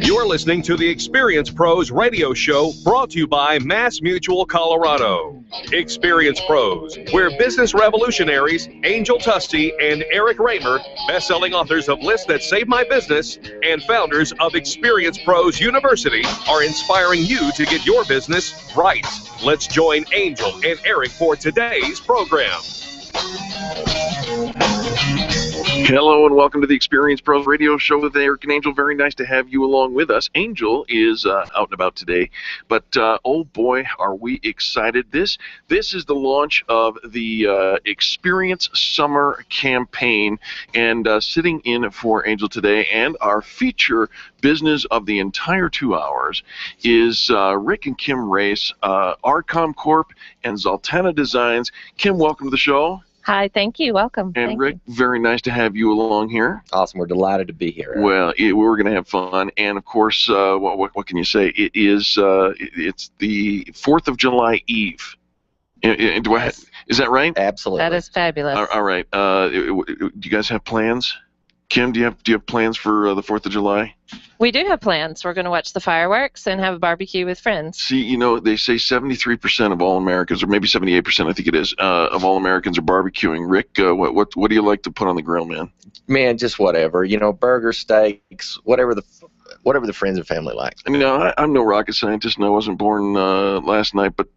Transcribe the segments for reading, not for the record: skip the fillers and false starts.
You're listening to the Experience Pros radio show, brought to you by Mass Mutual Colorado. Experience Pros, where business revolutionaries Angel Tusty and Eric Raymer, best-selling authors of Lists That Save My Business and founders of Experience Pros University, are inspiring you to get your business right. Let's join Angel and Eric for today's program. Hello and welcome to the Experience Pros radio show with Eric and Angel. Very nice to have you along with us. Angel is out and about today, but oh boy, are we excited. This is the launch of the Experience Summer Campaign, and sitting in for Angel today and our feature business of the entire 2 hours is Rick and Kim Race, RCOMCorp and Zoltana Designs. Kim, welcome to the show. Hi, thank you. Welcome. And thank Rick, you. Very nice to have you along here. Awesome. We're delighted to be here. Well, we're going to have fun, and of course, what can you say? It is it's the 4th of July Eve. Is that right? Absolutely. That is fabulous. All right. Do you guys have plans? Kim, do you have plans for the 4th of July? We do have plans. We're going to watch the fireworks and have a barbecue with friends. See, you know, they say 73% of all Americans, or maybe 78%, I think it is, of all Americans are barbecuing. Rick, what do you like to put on the grill, man? Man, just whatever. You know, burgers, steaks, whatever the friends and family like. I mean, I'm no rocket scientist, and I wasn't born last night, but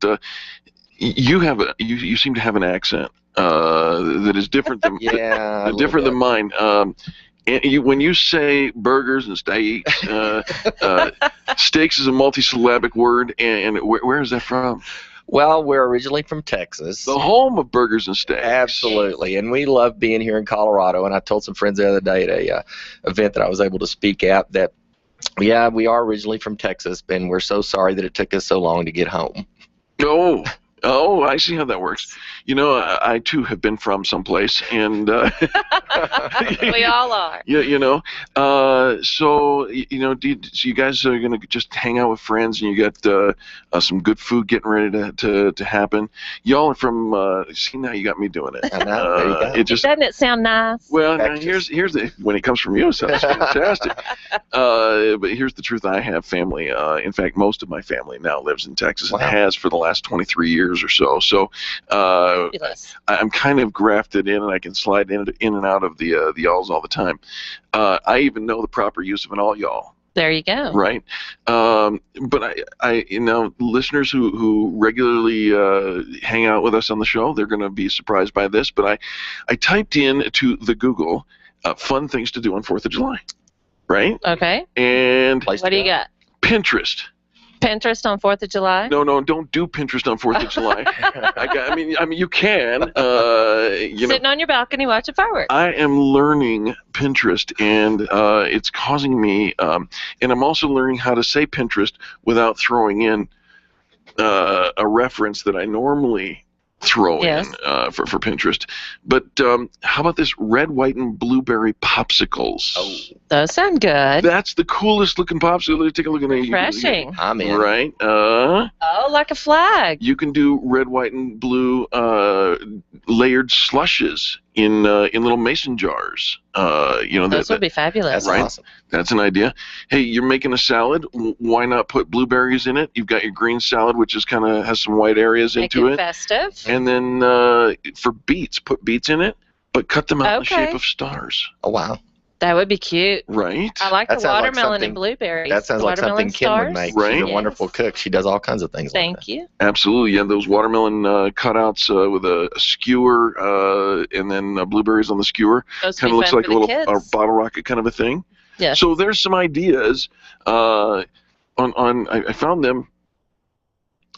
you seem to have an accent that is different than different than mine. And when you say burgers and steaks, steaks is a multisyllabic word, and where is that from? Well, we're originally from Texas. The home of burgers and steaks. Absolutely, and we love being here in Colorado. And I told some friends the other day at a event that I was able to speak at that, yeah, we are originally from Texas, and we're so sorry that it took us so long to get home. Oh, I see how that works. You know, I too have been from someplace, and we all are. Yeah, you know. So you know, so you guys are gonna just hang out with friends, and you got some good food getting ready to happen. Y'all are from. See, now you got me doing it. I know. There you go. Doesn't it sound nice? Well, now here's the when it comes from you, it sounds fantastic. But here's the truth: I have family. In fact, most of my family now lives in Texas and has for the last 23 years or so. So I'm kind of grafted in, and I can slide in and out of the y'alls all the time. I even know the proper use of an all y'all. There you go. Right. But I you know, listeners who regularly hang out with us on the show, they're going to be surprised by this. But I typed in to the Google fun things to do on 4th of July. Right. Okay. And what do you got? Pinterest. Pinterest on 4th of July? No, don't do Pinterest on 4th of July. I mean, you can. Sitting on your balcony watching fireworks. I am learning Pinterest, and it's causing me, and I'm also learning how to say Pinterest without throwing in a reference that I normally throw in for Pinterest. But how about this red, white, and blueberry popsicles? Oh, those sound good. That's the coolest looking popsicle. Take a look at that. Refreshing. I'm in. Right. Oh, like a flag. You can do red, white, and blue layered slushes in little mason jars. You know, those would be fabulous. That's right? Awesome. That's an idea. Hey, you're making a salad. Why not put blueberries in it? You've got your green salad, which is kind of has some white areas into it. Festive. And then for beets, put beets in it, but cut them out in the shape of stars. Oh wow. That would be cute. Right. I like the watermelon and blueberries. That sounds like something Kim would make. Right. She's a wonderful cook. She does all kinds of things. Thank you. Absolutely. Yeah, those watermelon cutouts with a skewer and then blueberries on the skewer. Kind of looks like a little bottle rocket kind of a thing. Yeah. So there's some ideas. I found them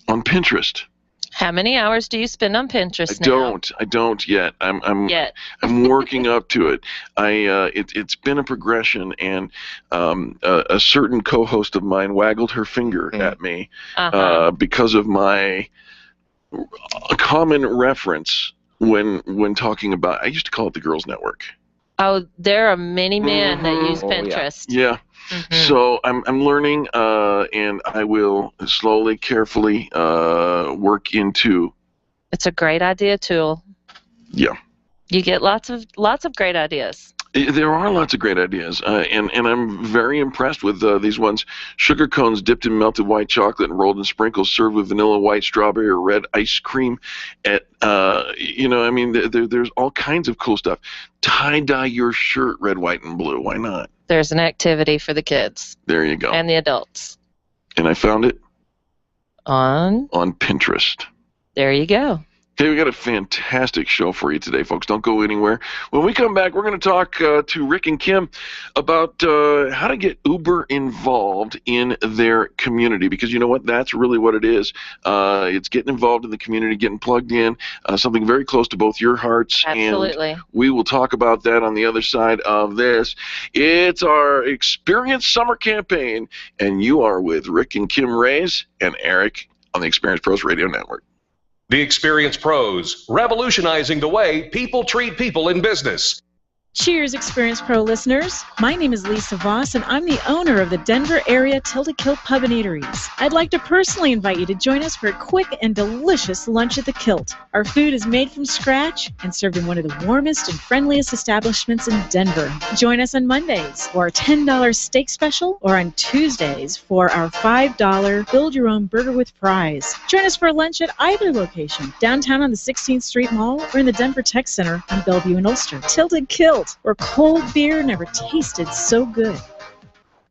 on Pinterest. How many hours do you spend on Pinterest now? I don't yet. I'm working up to it. It's been a progression, and a certain co-host of mine waggled her finger at me because of my common reference when talking about. I used to call it the Girls Network. Oh, there are many men that use Pinterest. Yeah. So I'm learning, and I will slowly, carefully work into. It's a great idea tool. Yeah. You get lots of great ideas. There are lots of great ideas, and I'm very impressed with these ones. Sugar cones dipped in melted white chocolate and rolled in sprinkles, served with vanilla, white, strawberry, or red ice cream. There's all kinds of cool stuff. Tie-dye your shirt red, white, and blue. Why not? There's an activity for the kids. There you go. And the adults. And I found it on Pinterest. There you go. Hey, we got a fantastic show for you today, folks. Don't go anywhere. When we come back, we're going to talk to Rick and Kim about how to get Uber involved in their community, because you know what? That's really what it is. It's getting involved in the community, getting plugged in, something very close to both your hearts. Absolutely. And we will talk about that on the other side of this. It's our Experience Summer Campaign, and you are with Rick and Kim Reyes and Eric on the Experience Pros Radio Network. The Experience Pros, revolutionizing the way people treat people in business. Cheers, Experience Pro listeners. My name is Lisa Voss, and I'm the owner of the Denver area Tilted Kilt Pub and Eateries. I'd like to personally invite you to join us for a quick and delicious lunch at the Kilt. Our food is made from scratch and served in one of the warmest and friendliest establishments in Denver. Join us on Mondays for our $10 steak special, or on Tuesdays for our $5 build-your-own burger with fries. Join us for lunch at either location, downtown on the 16th Street Mall or in the Denver Tech Center on Bellevue and Ulster. Tilted Kilt, where cold beer never tasted so good.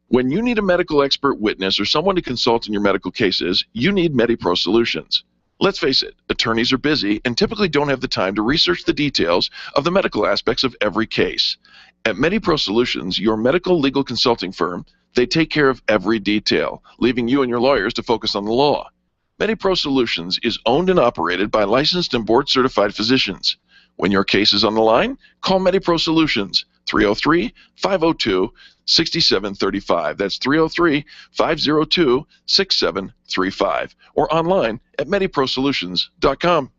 When you need a medical expert witness or someone to consult in your medical cases, you need MediPro Solutions. Let's face it, attorneys are busy and typically don't have the time to research the details of the medical aspects of every case. At MediPro Solutions, your medical legal consulting firm, they take care of every detail, leaving you and your lawyers to focus on the law. MediPro Solutions is owned and operated by licensed and board-certified physicians. When your case is on the line, call MediPro Solutions, 303-502-6735. That's 303-502-6735. Or online at MediProSolutions.com.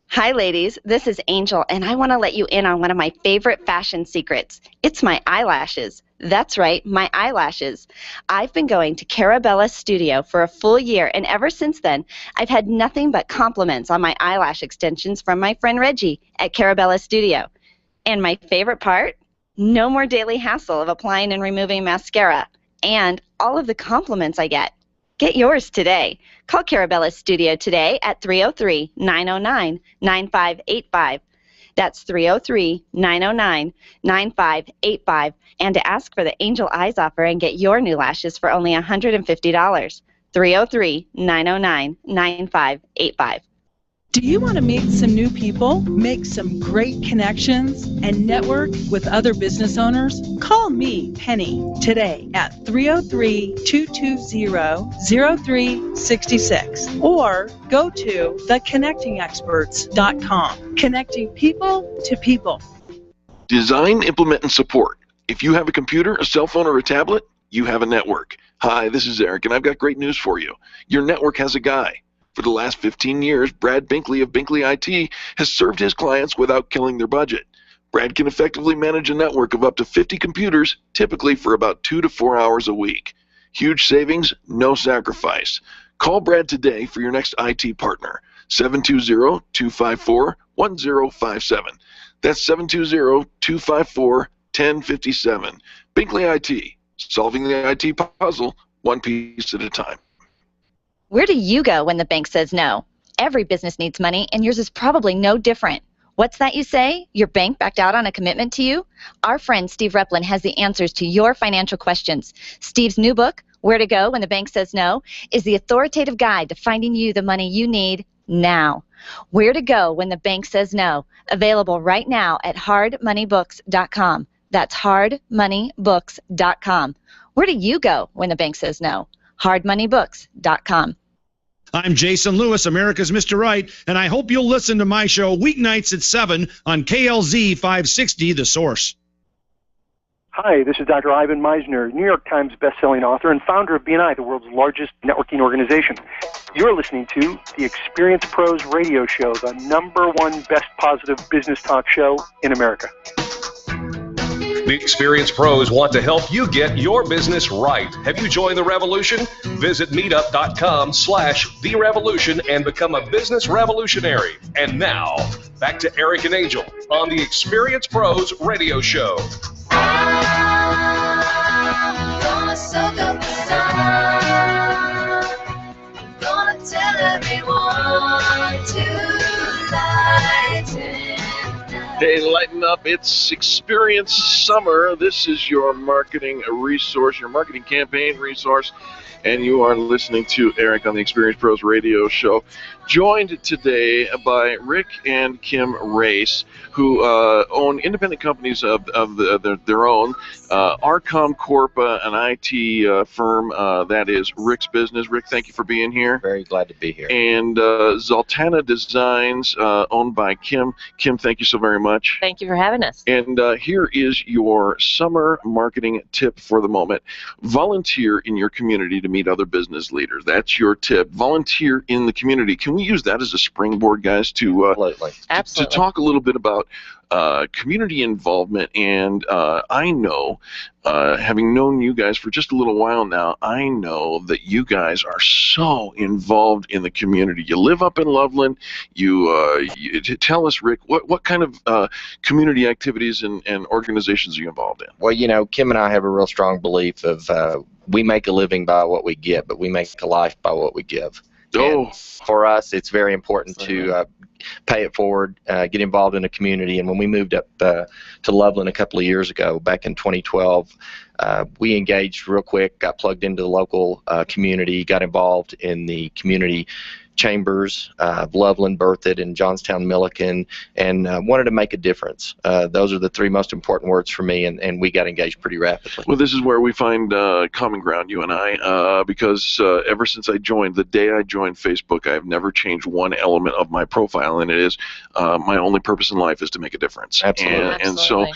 Hi, ladies. This is Angel, and I want to let you in on one of my favorite fashion secrets. It's my eyelashes. That's right, my eyelashes. I've been going to Carabella Studio for a full year, and ever since then, I've had nothing but compliments on my eyelash extensions from my friend Reggie at Carabella Studio. And my favorite part? No more daily hassle of applying and removing mascara, and all of the compliments I get. Get yours today. Call Carabella Studio today at 303-909-9585. That's 303-909-9585. And to ask for the Angel Eyes offer and get your new lashes for only $150. 303-909-9585. Do you want to meet some new people, make some great connections, and network with other business owners? Call me, Penny, today at 303-220-0366 or go to theconnectingexperts.com. Connecting people to people. Design, implement, and support. If you have a computer, a cell phone, or a tablet, you have a network. Hi, this is Eric, and I've got great news for you. Your network has a guy. For the last 15 years, Brad Binkley of Binkley IT has served his clients without killing their budget. Brad can effectively manage a network of up to 50 computers, typically for about 2 to 4 hours a week. Huge savings, no sacrifice. Call Brad today for your next IT partner, 720-254-1057. That's 720-254-1057. Binkley IT, solving the IT puzzle one piece at a time. Where do you go when the bank says no? Every business needs money, and yours is probably no different. What's that you say? Your bank backed out on a commitment to you? Our friend Steve Replin has the answers to your financial questions. Steve's new book, Where to Go When the Bank Says No, is the authoritative guide to finding you the money you need now. Where to Go When the Bank Says No, available right now at hardmoneybooks.com. That's hardmoneybooks.com. Where do you go when the bank says no? hardmoneybooks.com. I'm Jason Lewis, America's Mr. Right, and I hope you'll listen to my show weeknights at 7 on KLZ 560, The Source. Hi, this is Dr. Ivan Meisner, New York Times bestselling author and founder of BNI, the world's largest networking organization. You're listening to the Experience Pros radio show, the #1 best positive business talk show in America. The experienced pros want to help you get your business right. Have you joined the revolution? Visit meetup.com/therevolution and become a business revolutionary. And now, back to Eric and Angel on the Experienced Pros Radio Show. I'm gonna soak up the sun. I'm gonna tell everyone to lighten. Hey, lighten up. It's Experience Summer. This is your marketing resource, your marketing campaign resource, and you are listening to Eric on the Experience Pros Radio Show. Joined today by Rick and Kim Race, who own independent companies of their own. RCOMCorp, an IT firm that is Rick's business. Rick, thank you for being here. Very glad to be here. And Zoltana Designs, owned by Kim. Kim, thank you so very much. Thank you for having us. And here is your summer marketing tip for the moment. Volunteer in your community to meet other business leaders. That's your tip. Volunteer in the community. Can we use that as a springboard, guys, to Absolutely. to talk a little bit about community involvement? And I know, having known you guys for just a little while now, I know that you guys are so involved in the community. You live up in Loveland. You tell us, Rick, what kind of community activities and organizations are you involved in? Well, you know, Kim and I have a real strong belief of we make a living by what we get, but we make a life by what we give. Oh. And for us, it's very important to pay it forward, get involved in the community. And when we moved up to Loveland a couple of years ago, back in 2012, we engaged real quick, got plugged into the local community, got involved in the community chambers, Loveland, Berthoud, and Johnstown, Milliken, and wanted to make a difference. Those are the three most important words for me, and we got engaged pretty rapidly. Well, this is where we find common ground, you and I, because ever since I joined, the day I joined Facebook, I've never changed one element of my profile, and it is my only purpose in life is to make a difference. Absolutely. And so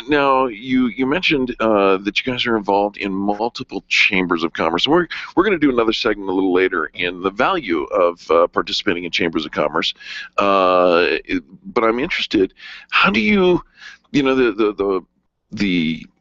now you mentioned that you guys are involved in multiple chambers of commerce, and we're going to do another segment a little later in the value of participating in chambers of commerce, but I'm interested. How do you the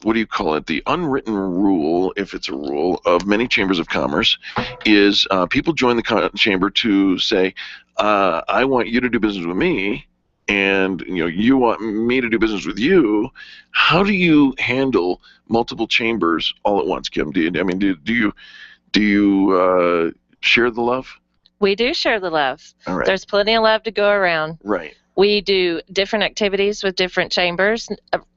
what do you call it? The unwritten rule, if it's a rule, of many chambers of commerce is people join the chamber to say, I want you to do business with me, and you want me to do business with you. How do you handle multiple chambers all at once, Kim? Do you share the love? We do share the love. All right. There's plenty of love to go around. Right. We do different activities with different chambers.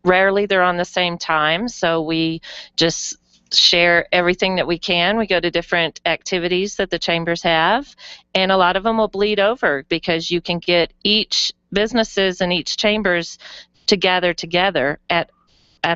Rarely they're on the same time, so we just share everything that we can. We go to different activities that the chambers have, and a lot of them will bleed over because you can get each businesses and each chambers to gather together at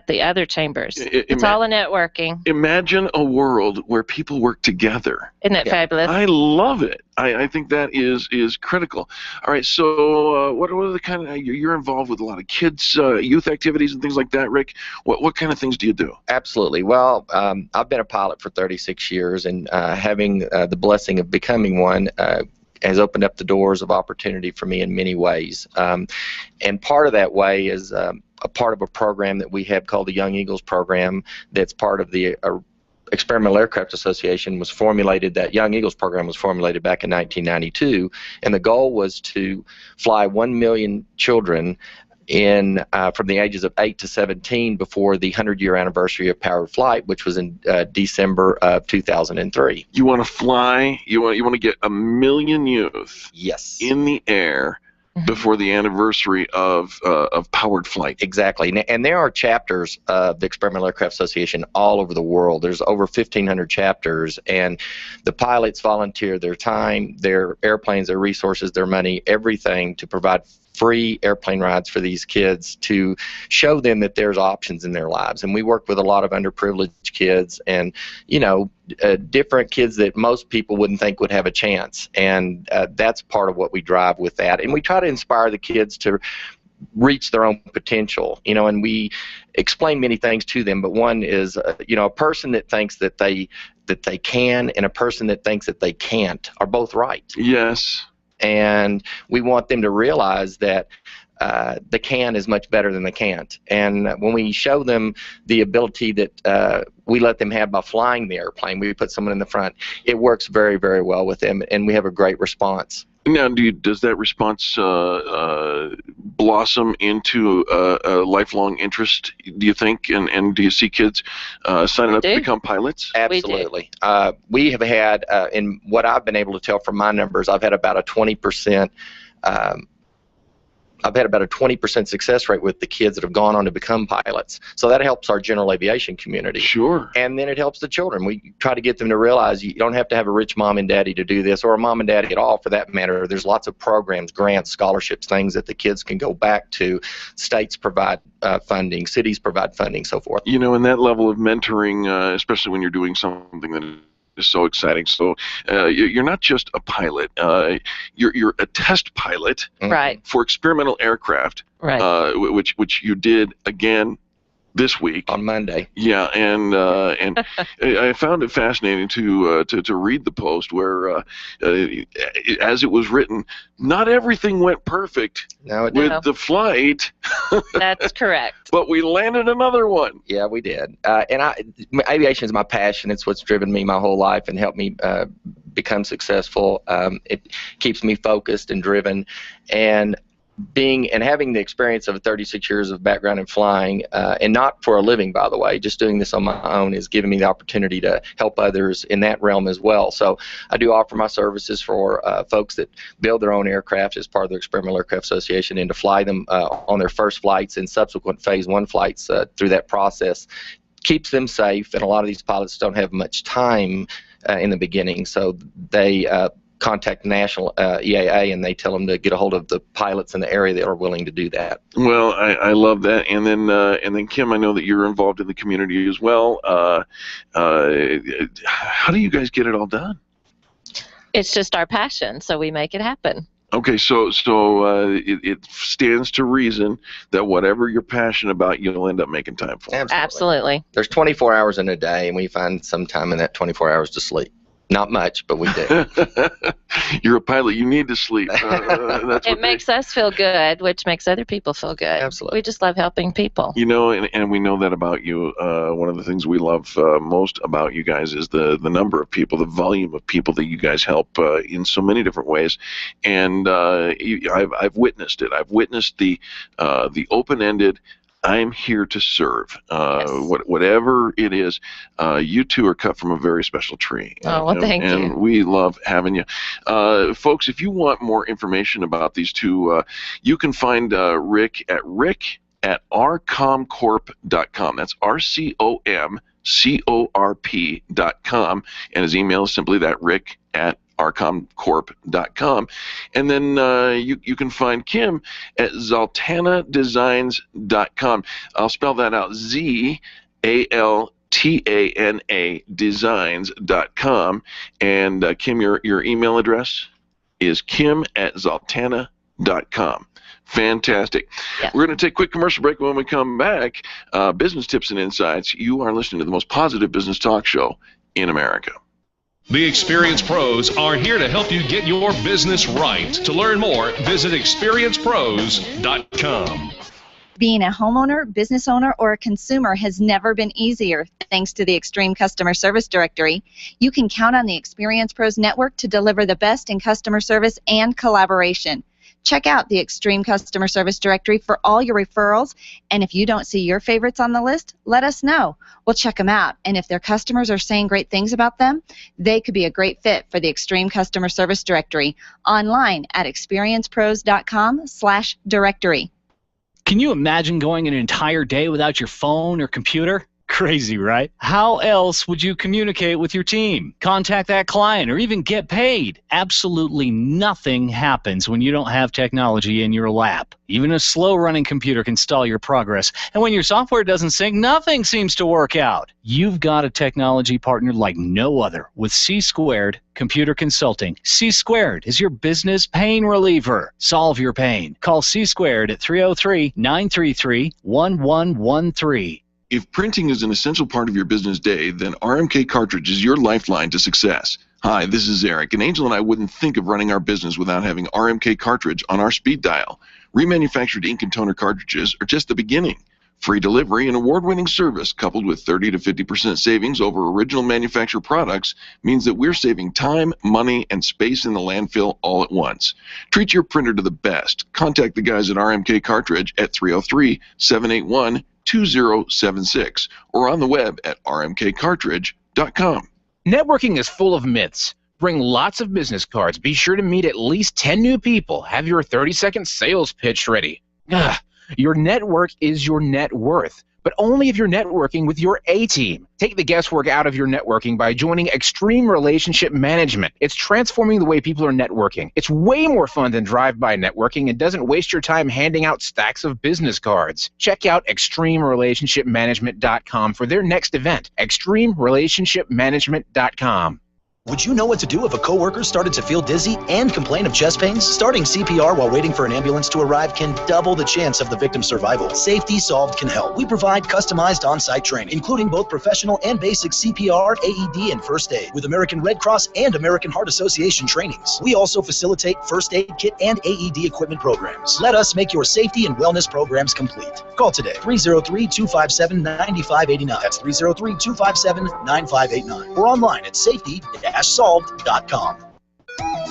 the other chambers. It's all a networking. Imagine a world where people work together. Isn't that fabulous? I love it. I think that is critical. All right, so what are the kind of, you're involved with a lot of kids, youth activities and things like that, Rick. What kind of things do you do? Absolutely. Well, I've been a pilot for 36 years, and having the blessing of becoming one has opened up the doors of opportunity for me in many ways. And part of that way is a part of a program that we have called the Young Eagles program that's part of the Experimental Aircraft Association. Was formulated, that Young Eagles program was formulated back in 1992, and the goal was to fly 1 million children in from the ages of 8 to 17 before the 100-year anniversary of powered flight, which was in December of 2003. You want to fly, you want to get 1 million youth in the air before the anniversary of powered flight. Exactly. And there are chapters of the Experimental Aircraft Association all over the world. There's over 1,500 chapters, and the pilots volunteer their time, their airplanes, their resources, their money, everything to provide free airplane rides for these kids to show them that there's options in their lives. And we work with a lot of underprivileged kids and, different kids that most people wouldn't think would have a chance. And that's part of what we drive with that. And we try to inspire the kids to reach their own potential, and we explain many things to them. But one is, a person that thinks that they can and a person that thinks that they can't are both right. Yes. And we want them to realize that the can is much better than the can't. And when we show them the ability that we let them have by flying the airplane, we put someone in the front, it works very, very well with them, and we have a great response. Now, does that response blossom into a lifelong interest, do you think? And do you see kids signing up to become pilots? Absolutely. We have had, in what I've been able to tell from my numbers, I've had about a 20%. I've had about a 20% success rate with the kids that have gone on to become pilots. So that helps our general aviation community. Sure. And then it helps the children. We try to get them to realize you don't have to have a rich mom and daddy to do this, or a mom and daddy at all for that matter. There's lots of programs, grants, scholarships, things that the kids can go back to. States provide funding, cities provide funding, so forth. You know, and that level of mentoring, especially when you're doing something that is so exciting. So you're not just a pilot. You're a test pilot for experimental aircraft, which you did again this week on Monday. Yeah, and I found it fascinating to read the post where, as it was written, not everything went perfect with the flight. That's correct. But we landed another one. Yeah, we did. And aviation is my passion. It's what's driven me my whole life and helped me become successful. It keeps me focused and driven, and having the experience of 36 years of background in flying, and not for a living, by the way, just doing this on my own, is giving me the opportunity to help others in that realm as well. So I do offer my services for folks that build their own aircraft as part of the Experimental Aircraft Association, and to fly them on their first flights and subsequent Phase 1 flights through that process. Keeps them safe, and a lot of these pilots don't have much time in the beginning, so they contact National EAA, and they tell them to get a hold of the pilots in the area that are willing to do that. Well, I love that. And then Kim, I know that you're involved in the community as well. How do you guys get it all done? It's just our passion, so we make it happen. Okay, so it stands to reason that whatever you're passionate about, you'll end up making time for. Absolutely. There's 24 hours in a day, and we find some time in that 24 hours to sleep. Not much, but we do. You're a pilot. You need to sleep. It makes us feel good, which makes other people feel good. Absolutely. We just love helping people. You know, and we know that about you. One of the things we love most about you guys is the number of people, the volume of people that you guys help in so many different ways. And I've witnessed it. I've witnessed the open-ended, I'm here to serve. Whatever it is, you two are cut from a very special tree. Oh, well, thank you. And we love having you. Folks, if you want more information about these two, you can find Rick at RCOMCorp.com. That's RCOMCorp.com. And his email is simply that, Rick at RCOMCorp.com. And then you can find Kim at zaltanadesigns.com. I'll spell that out, ZALTANA designs.com. And Kim, your email address is kim@zaltana.com. Fantastic. Yeah. We're going to take a quick commercial break. When we come back, business tips and insights. You are listening to the most positive business talk show in America. The Experienced Pros are here to help you get your business right. To learn more, visit experiencepros.com. Being a homeowner, business owner, or a consumer has never been easier thanks to the Extreme Customer Service Directory. You can count on the Experienced Pros Network to deliver the best in customer service and collaboration. Check out the Extreme Customer Service Directory for all your referrals, and if you don't see your favorites on the list, let us know. We'll check them out, and if their customers are saying great things about them, they could be a great fit for the Extreme Customer Service Directory. Online at experiencepros.com/directory. Can you imagine going an entire day without your phone or computer? Crazy, right? How else would you communicate with your team, contact that client, or even get paid? Absolutely nothing happens when you don't have technology in your lap. Even a slow-running computer can stall your progress. And when your software doesn't sync, nothing seems to work out. You've got a technology partner like no other with C² Computer Consulting. C² is your business pain reliever. Solve your pain. Call C² at 303-933-1113. If printing is an essential part of your business day, then RMK Cartridge is your lifeline to success. Hi, this is Eric, and Angel and I wouldn't think of running our business without having RMK Cartridge on our speed dial. Remanufactured ink and toner cartridges are just the beginning. Free delivery and award-winning service coupled with 30 to 50% savings over original manufacturer products means that we're saving time, money, and space in the landfill all at once. Treat your printer to the best. Contact the guys at RMK Cartridge at 303-781-2076 or on the web at rmkcartridge.com. Networking is full of myths. Bring lots of business cards. Be sure to meet at least 10 new people. Have your 30-second sales pitch ready. Ugh. Your network is your net worth, but only if you're networking with your A-team. Take the guesswork out of your networking by joining Extreme Relationship Management. It's transforming the way people are networking. It's way more fun than drive-by networking and doesn't waste your time handing out stacks of business cards. Check out ExtremeRelationshipManagement.com for their next event, ExtremeRelationshipManagement.com. Would you know what to do if a coworker started to feel dizzy and complain of chest pains? Starting CPR while waiting for an ambulance to arrive can double the chance of the victim's survival. Safety Solved can help. We provide customized on-site training, including both professional and basic CPR, AED, and first aid, with American Red Cross and American Heart Association trainings. We also facilitate first aid kit and AED equipment programs. Let us make your safety and wellness programs complete. Call today, 303-257-9589. That's 303-257-9589. Or online at safety-solved.com.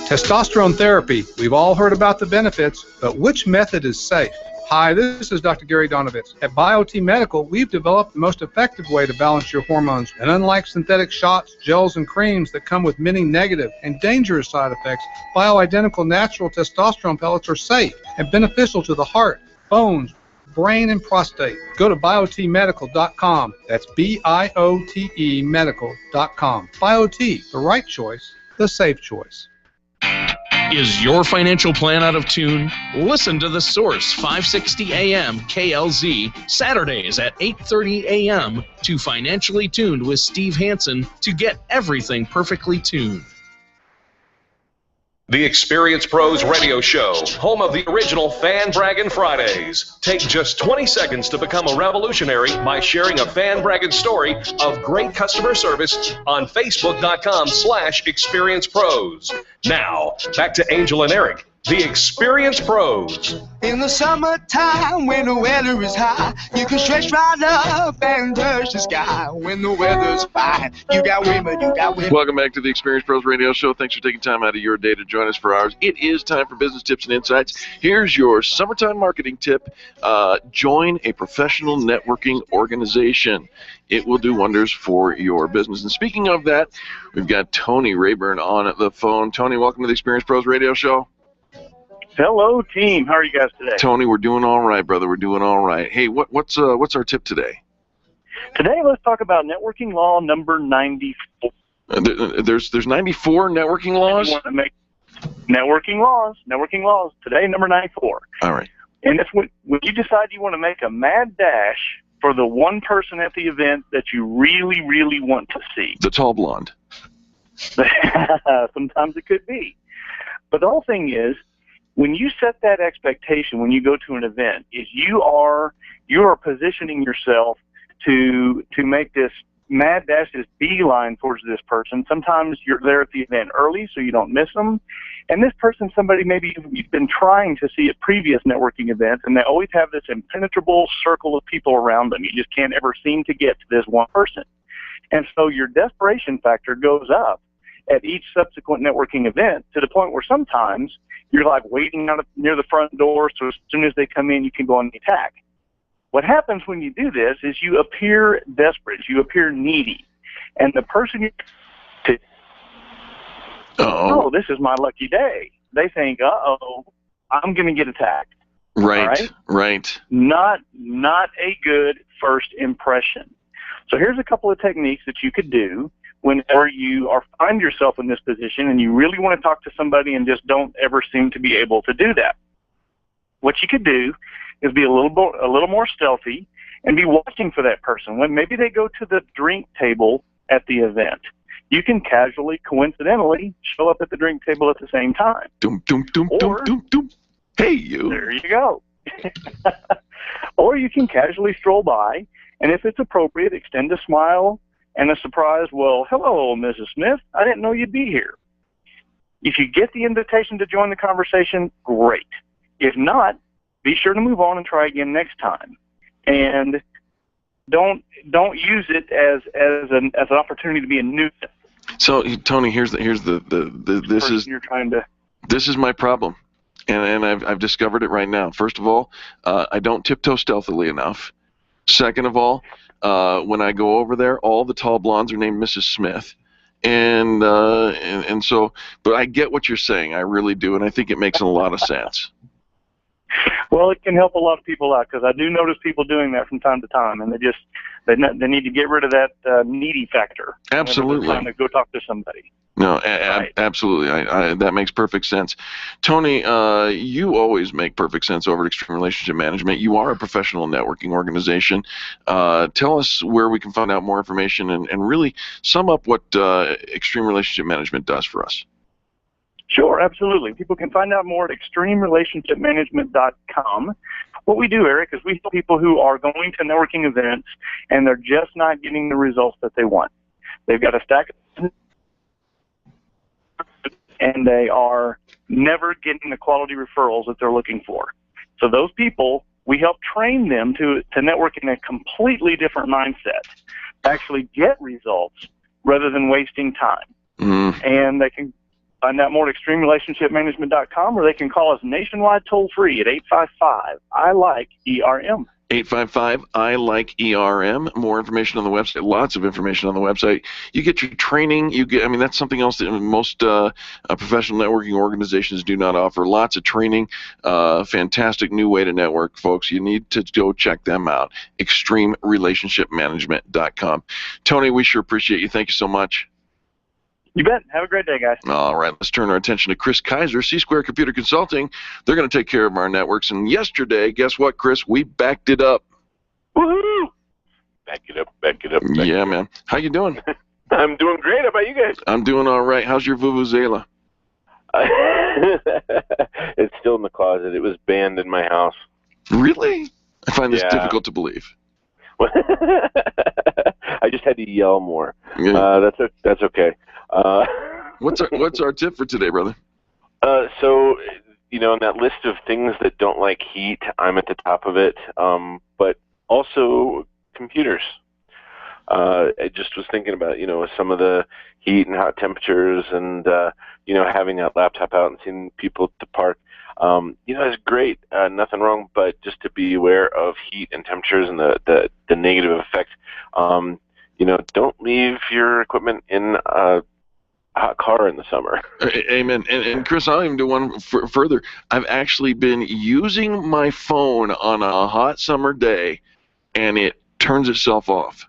Testosterone therapy. We've all heard about the benefits, but which method is safe? Hi, this is Dr. Gary Donovitz. At BioT Medical, we've developed the most effective way to balance your hormones. And unlike synthetic shots, gels, and creams that come with many negative and dangerous side effects, bioidentical natural testosterone pellets are safe and beneficial to the heart, bones, brain, and prostate. Go to biotmedical.com. That's BIOTE medical.com. BioT, the right choice, the safe choice. Is your financial plan out of tune? Listen to The Source, 560 AM KLZ, Saturdays at 8:30 AM to Financially Tuned with Steve Hansen to get everything perfectly tuned. The Experience Pros Radio Show, home of the original Fan Braggin' Fridays. Take just 20 seconds to become a revolutionary by sharing a fan bragging story of great customer service on Facebook.com/Experience Pros. Now, back to Angel and Eric, the Experience Pros. In the summertime, when the weather is high, you can stretch right up and touch the sky. When the weather's fine, you got women, you got women. Welcome back to the Experience Pros Radio Show. Thanks for taking time out of your day to join us for ours. It is time for business tips and insights. Here's your summertime marketing tip. Join a professional networking organization. It will do wonders for your business. And speaking of that, we've got Tony Rayburn on the phone. Tony, welcome to the Experience Pros Radio Show. Hello, team. How are you guys today? Tony, we're doing all right, brother. We're doing all right. Hey, what's our tip today? Today, let's talk about networking law number 94. There's 94 networking laws? Networking laws. Today, number 94. All right. And that's when you decide you want to make a mad dash for the one person at the event that you really, really want to see. The tall blonde. Sometimes it could be. But the whole thing is, when you set that expectation when you go to an event, is you are positioning yourself to make this mad dash, this beeline towards this person. Sometimes you're there at the event early so you don't miss them. And this person, somebody maybe you've been trying to see at previous networking events, and they always have this impenetrable circle of people around them. You just can't ever seem to get to this one person. And so your desperation factor goes up at each subsequent networking event to the point where sometimes you're like waiting out near the front door, so as soon as they come in, you can go on the attack. What happens when you do this is you appear desperate, you appear needy, and the person oh, this is my lucky day. They think, uh-oh, I'm going to get attacked. Right. Not a good first impression. So here's a couple of techniques that you could do whenever you find yourself in this position and you really want to talk to somebody and just don't ever seem to be able to do that. What you could do is be a little more stealthy and be watching for that person. When maybe they go to the drink table at the event, you can casually, coincidentally, show up at the drink table at the same time. Hey, you. There you go. Or you can casually stroll by, and if it's appropriate, extend a smile and a surprise, well, hello, Mrs. Smith. I didn't know you'd be here. If you get the invitation to join the conversation, great. If not, be sure to move on and try again next time. And don't use it as an opportunity to be a nuisance. So, Tony, here's the this is you're trying to. This is my problem, and I've discovered it right now. First of all, I don't tiptoe stealthily enough. Second of all, when I go over there, all the tall blondes are named Mrs. Smith, and so. But I get what you're saying. I really do, and I think it makes a lot of sense. Well, it can help a lot of people out, because I do notice people doing that from time to time, and they need to get rid of that needy factor. Absolutely. Trying to go talk to somebody. No, absolutely. That makes perfect sense. Tony, you always make perfect sense over at Extreme Relationship Management. You are a professional networking organization. Tell us where we can find out more information and really sum up what Extreme Relationship Management does for us. Sure, absolutely. People can find out more at extremerelationshipmanagement.com. What we do, Eric, is we help people who are going to networking events and they're just not getting the results that they want. They've got a stack of and they are never getting the quality referrals that they're looking for. So those people, we help train them to network in a completely different mindset, to actually get results rather than wasting time. And they can find out more at extremerelationshipmanagement.com, or they can call us nationwide toll-free at 855-I-LIKE-ERM. 855-I-LIKE-ERM. More information on the website. Lots of information on the website. You get your training. That's something else that most professional networking organizations do not offer. Lots of training. Fantastic new way to network, folks. You need to go check them out. extremerelationshipmanagement.com. Tony, we sure appreciate you. Thank you so much. You bet. Have a great day, guys. All right, let's turn our attention to Chris Kaiser, C-Square Computer Consulting. They're going to take care of our networks. And yesterday, guess what, Chris? We backed it up. Woohoo! Back it up. Yeah, man. How you doing? I'm doing great. How about you guys? I'm doing all right. How's your vuvuzela? It's still in the closet. It was banned in my house. Really? I find this difficult to believe. I just had to yell more. That's okay. What's our tip for today, brother? So, in that list of things that don't like heat, I'm at the top of it. But also computers. I just was thinking about, some of the heat and hot temperatures and, having that laptop out and seeing people at the park. It's great. Nothing wrong, but just to be aware of heat and temperatures and the negative effect. Don't leave your equipment in a hot car in the summer. Amen. And Chris, I'll even do one further. I've actually been using my phone on a hot summer day, and it turns itself off.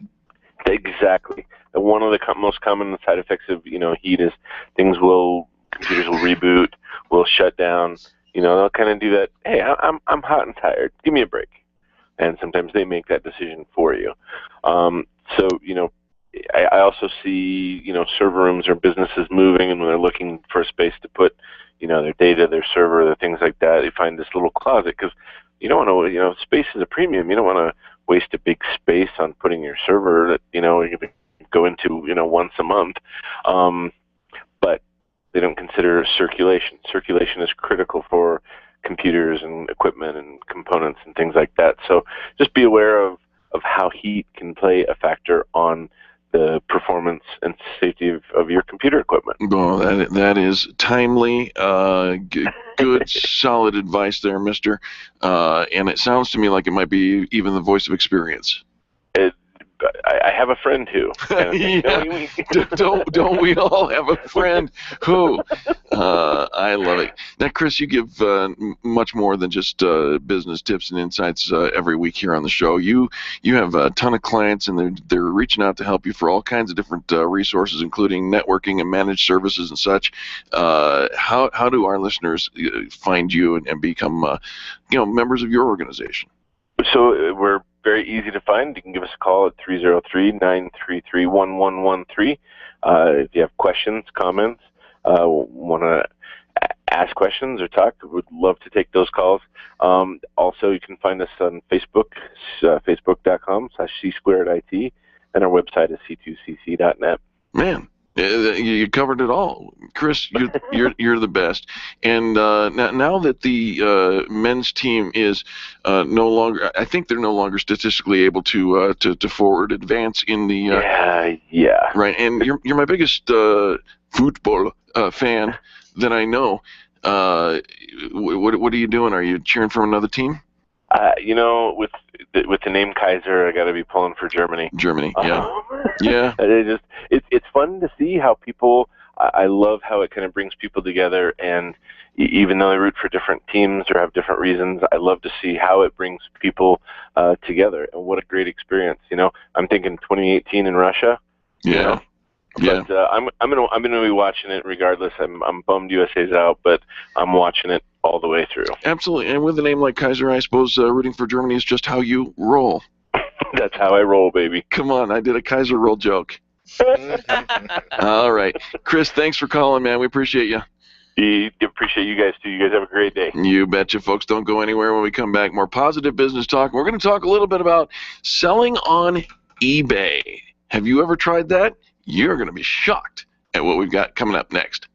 Exactly. One of the most common side effects of heat is computers will reboot, will shut down. They'll kind of do that. Hey, I'm hot and tired. Give me a break. And sometimes they make that decision for you. I also see, server rooms or businesses moving, and when they're looking for a space to put, their data, their server, their things like that, they find this little closet because you don't want to, space is a premium. You don't want to waste a big space on putting your server that, you go into, once a month. But they don't consider circulation. Circulation is critical for computers and equipment and components and things like that. So just be aware of how heat can play a factor on the performance and safety of your computer equipment. Well, that is timely, good, solid advice there, mister. And it sounds to me like it might be even the voice of experience. I have a friend who. Yeah. Don't we all have a friend who? I love it. Now, Chris, you give much more than just business tips and insights every week here on the show. You have a ton of clients, and they're reaching out to help you for all kinds of different resources, including networking and managed services and such. How do our listeners find you and become members of your organization? So we're very easy to find. You can give us a call at 303-933-1113. If you have questions, comments, want to ask questions or talk, we'd love to take those calls. Also, you can find us on Facebook, facebook.com/C2IT, and our website is c2cc.net. Man, You covered it all, Chris. You're the best. And now that the men's team is no longer, I think they're no longer statistically able to forward advance in the yeah. Right. And you're my biggest football fan that I know. What are you doing? Are you cheering for another team? With the name Kaiser, I got to be pulling for Germany. Germany, yeah, yeah. It's fun to see how people. I love how it kind of brings people together, and even though they root for different teams or have different reasons, I love to see how it brings people together. And what a great experience! I'm thinking 2018 in Russia. Yeah. But I'm gonna be watching it regardless. I'm bummed USA's out, but I'm watching it all the way through. Absolutely, and with a name like Kaiser, I suppose rooting for Germany is just how you roll. That's how I roll, baby. Come on, I did a Kaiser roll joke. All right, Chris, thanks for calling, man. We appreciate you. Appreciate you guys too. You guys have a great day. You betcha, folks. Don't go anywhere. When we come back, more positive business talk. We're going to talk a little bit about selling on eBay. Have you ever tried that? You're going to be shocked at what we've got coming up next.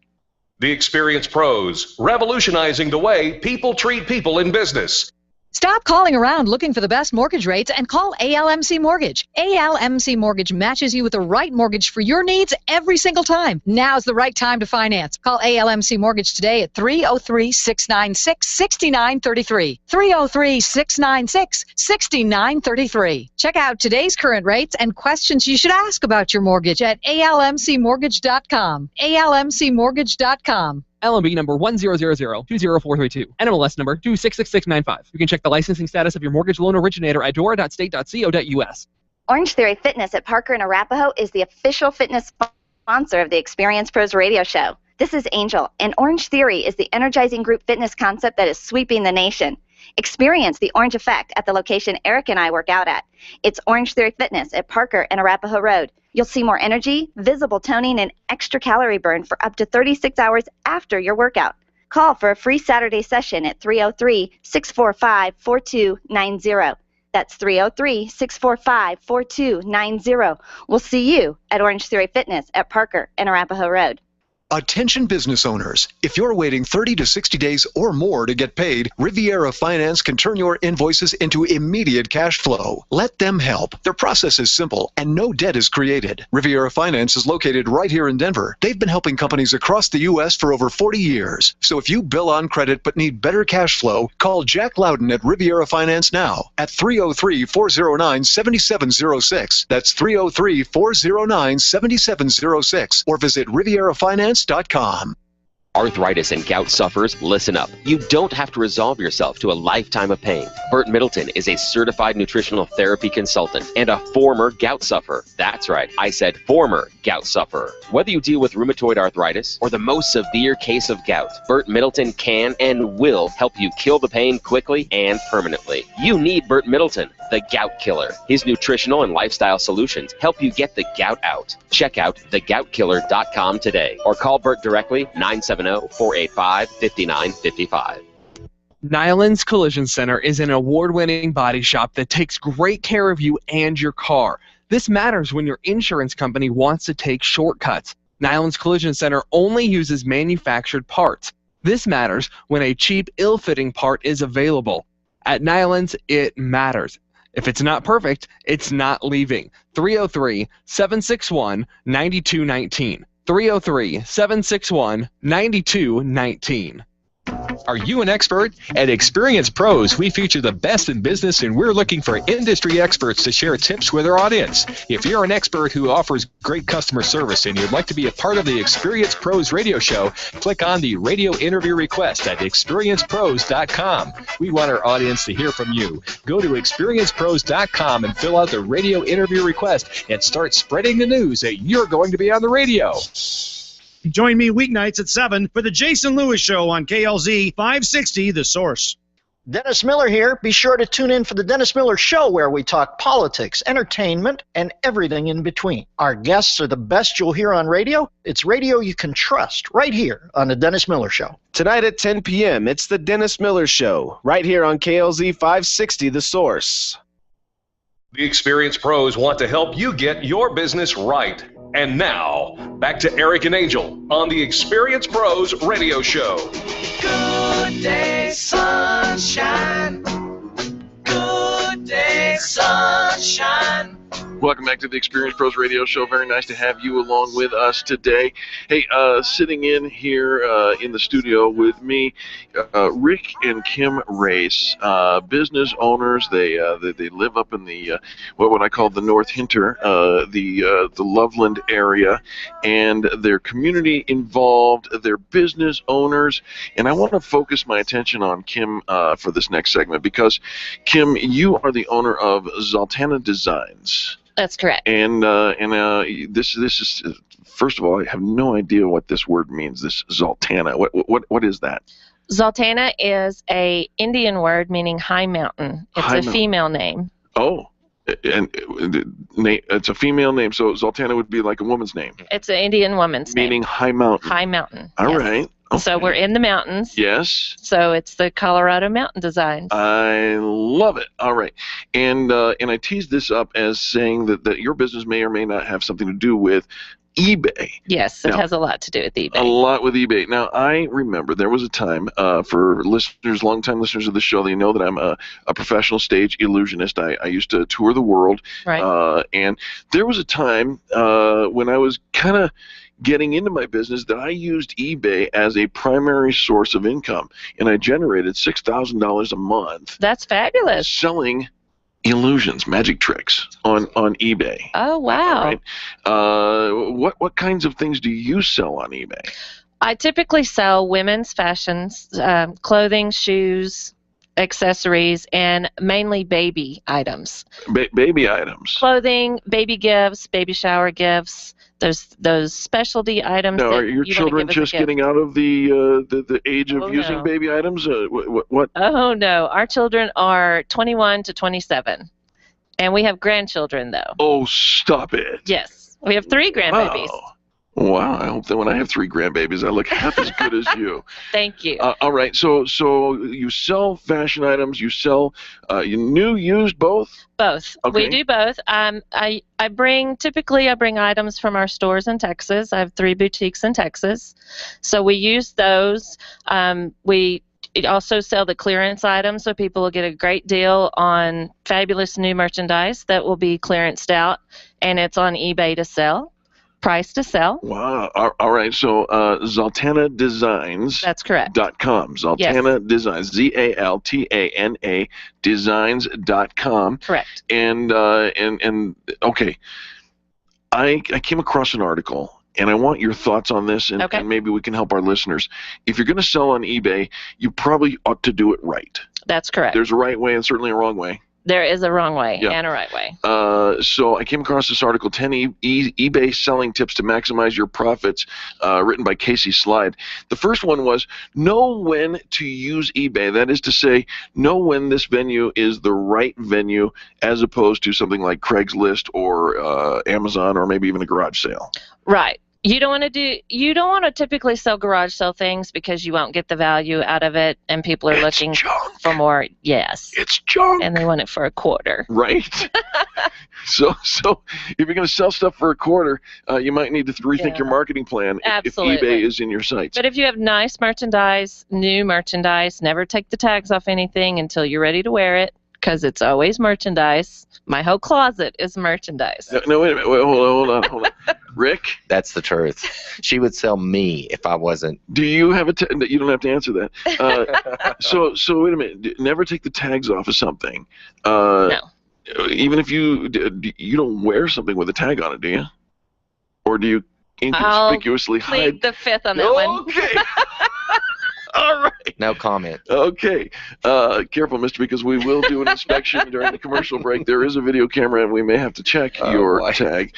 The Experienced Pros, revolutionizing the way people treat people in business. Stop calling around looking for the best mortgage rates and call ALMC Mortgage. ALMC Mortgage matches you with the right mortgage for your needs every single time. Now's the right time to finance. Call ALMC Mortgage today at 303-696-6933. 303-696-6933. Check out today's current rates and questions you should ask about your mortgage at almcmortgage.com. almcmortgage.com. LMB number 100020432. NMLS number 266695. You can check the licensing status of your mortgage loan originator at dora.state.co.us. Orange Theory Fitness at Parker and Arapahoe is the official fitness sponsor of the Experience Pros radio show. This is Angel, and Orange Theory is the energizing group fitness concept that is sweeping the nation. Experience the orange effect at the location Eric and I work out at. It's Orange Theory Fitness at Parker and Arapahoe Road. You'll see more energy, visible toning, and extra calorie burn for up to 36 hours after your workout. Call for a free Saturday session at 303-645-4290. That's 303-645-4290. We'll see you at Orange Theory Fitness at Parker and Arapahoe Road. Attention business owners. If you're waiting 30 to 60 days or more to get paid, Riviera Finance can turn your invoices into immediate cash flow. Let them help. Their process is simple and no debt is created. Riviera Finance is located right here in Denver. They've been helping companies across the U.S. for over 40 years. So if you bill on credit but need better cash flow, call Jack Loudon at Riviera Finance now at 303-409-7706. That's 303-409-7706. Or visit RivieraFinance.com. Arthritis and gout sufferers, listen up. You don't have to resolve yourself to a lifetime of pain. Burt Middleton is a certified nutritional therapy consultant and a former gout sufferer. That's right, I said former gout sufferer. Whether you deal with rheumatoid arthritis or the most severe case of gout, Burt Middleton can and will help you kill the pain quickly and permanently. You need Burt Middleton, the gout killer. His nutritional and lifestyle solutions help you get the gout out. Check out thegoutkiller.com today or call Burt directly 970-485-5955. Nyland's Collision Center is an award-winning body shop that takes great care of you and your car. This matters when your insurance company wants to take shortcuts. Nyland's Collision Center only uses manufactured parts. This matters when a cheap, ill-fitting part is available. At Nyland's, it matters. If it's not perfect, it's not leaving. 303-761-9219. 303-761-9219. Are you an expert? At Experience Pros, we feature the best in business, and we're looking for industry experts to share tips with our audience. If you're an expert who offers great customer service and you'd like to be a part of the Experience Pros radio show, click on the radio interview request at experiencepros.com. We want our audience to hear from you. Go to experiencepros.com and fill out the radio interview request and start spreading the news that you're going to be on the radio. Join me weeknights at 7 for the Jason Lewis Show on KLZ 560, The Source. Dennis Miller here. Be sure to tune in for the Dennis Miller Show, where we talk politics, entertainment, and everything in between. Our guests are the best you'll hear on radio. It's radio you can trust right here on the Dennis Miller Show. Tonight at 10 p.m., it's the Dennis Miller Show, right here on KLZ 560, The Source. The Experienced Pros want to help you get your business right. And now, back to Eric and Angel on the Experience Pros Radio Show. Good day, sunshine. Good day, sunshine. Welcome back to the Experience Pros Radio Show. Very nice to have you along with us today. Hey, sitting in here in the studio with me, Rick and Kim Race, business owners. They live up in the what I call the North Hinter, the Loveland area, and they're community involved. They're business owners, and I want to focus my attention on Kim for this next segment because, Kim, you are the owner of Zoltana Designs. That's correct. And this is, first of all, I have no idea what this word means. This Zoltana. What is that? Zoltana is a Indian word meaning high mountain. It's a female name. Oh, and it's a female name, so Zoltana would be like a woman's name. It's an Indian woman's name. Meaning high mountain. High mountain. All yes. right. Okay. So we're in the mountains. Yes. So it's the Colorado Mountain Designs. I love it. All right. And I teased this up as saying that your business may or may not have something to do with eBay. Yes, it has a lot to do with eBay. A lot with eBay. Now, I remember there was a time, for listeners, longtime listeners of the show, they know that I'm a professional stage illusionist. I used to tour the world. Right. And there was a time when I was kind of getting into my business that I used eBay as a primary source of income, and I generated $6,000 a month. That's fabulous. Selling illusions, magic tricks on eBay. Oh, wow. Right. What kinds of things do you sell on eBay? I typically sell women's fashions, clothing, shoes, accessories, and mainly baby items. Baby items. Clothing, baby gifts, baby shower gifts. Those specialty items. Now, that are your you children want to give just as a gift. getting out of the age of using no. baby items? What? Oh, no. Our children are 21 to 27. And we have grandchildren, though. Oh, stop it. Yes. We have 3 grandbabies. Wow, I hope that when I have 3 grandbabies, I look half as good as you. Thank you. All right, so you sell fashion items, you sell new, used, both? Both. Okay. We do both. I bring items from our stores in Texas. I have 3 boutiques in Texas. So we use those. We also sell the clearance items, so people will get a great deal on fabulous new merchandise that will be clearanced out, and it's on eBay to sell. Price to sell. Wow. All right. So Zoltana Designs. That's correct. .com. Zoltana Designs. ZALTANA Designs.com. Correct. And okay. I came across an article, and I want your thoughts on this, and maybe we can help our listeners. If you're going to sell on eBay, you probably ought to do it right. That's correct. There's a right way and certainly a wrong way. There is a wrong way and a right way. So I came across this article, 10 eBay selling tips to maximize your profits, written by Casey Slide. The first one was, know when to use eBay. That is to say, know when this venue is the right venue as opposed to something like Craigslist or Amazon or maybe even a garage sale. Right. You don't want to typically sell garage sale things because you won't get the value out of it, and people are looking for more. Yes. It's junk. And they want it for a quarter. Right. So if you're going to sell stuff for a quarter, you might need to rethink your marketing plan if eBay is in your sights. But if you have nice merchandise, new merchandise, never take the tags off anything until you're ready to wear it, because it's always merchandise. My whole closet is merchandise. No, wait a minute. Wait, hold on. Rick? That's the truth. She would sell me if I wasn't. Do you have you don't have to answer that. So wait a minute. Never take the tags off of something. No. Even if you don't wear something with a tag on it, do you? Or do you inconspicuously I'll plead hide? the fifth on that one. Okay. All right. No comment. Okay. Careful, mister, because we will do an inspection during the commercial break. There is a video camera, and we may have to check your tag.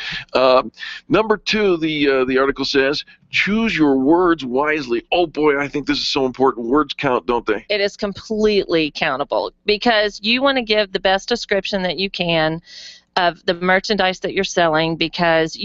Number 2, the article says, choose your words wisely. Oh, boy, I think this is so important. Words count, don't they? It is completely countable, because you want to give the best description that you can of the merchandise that you're selling, because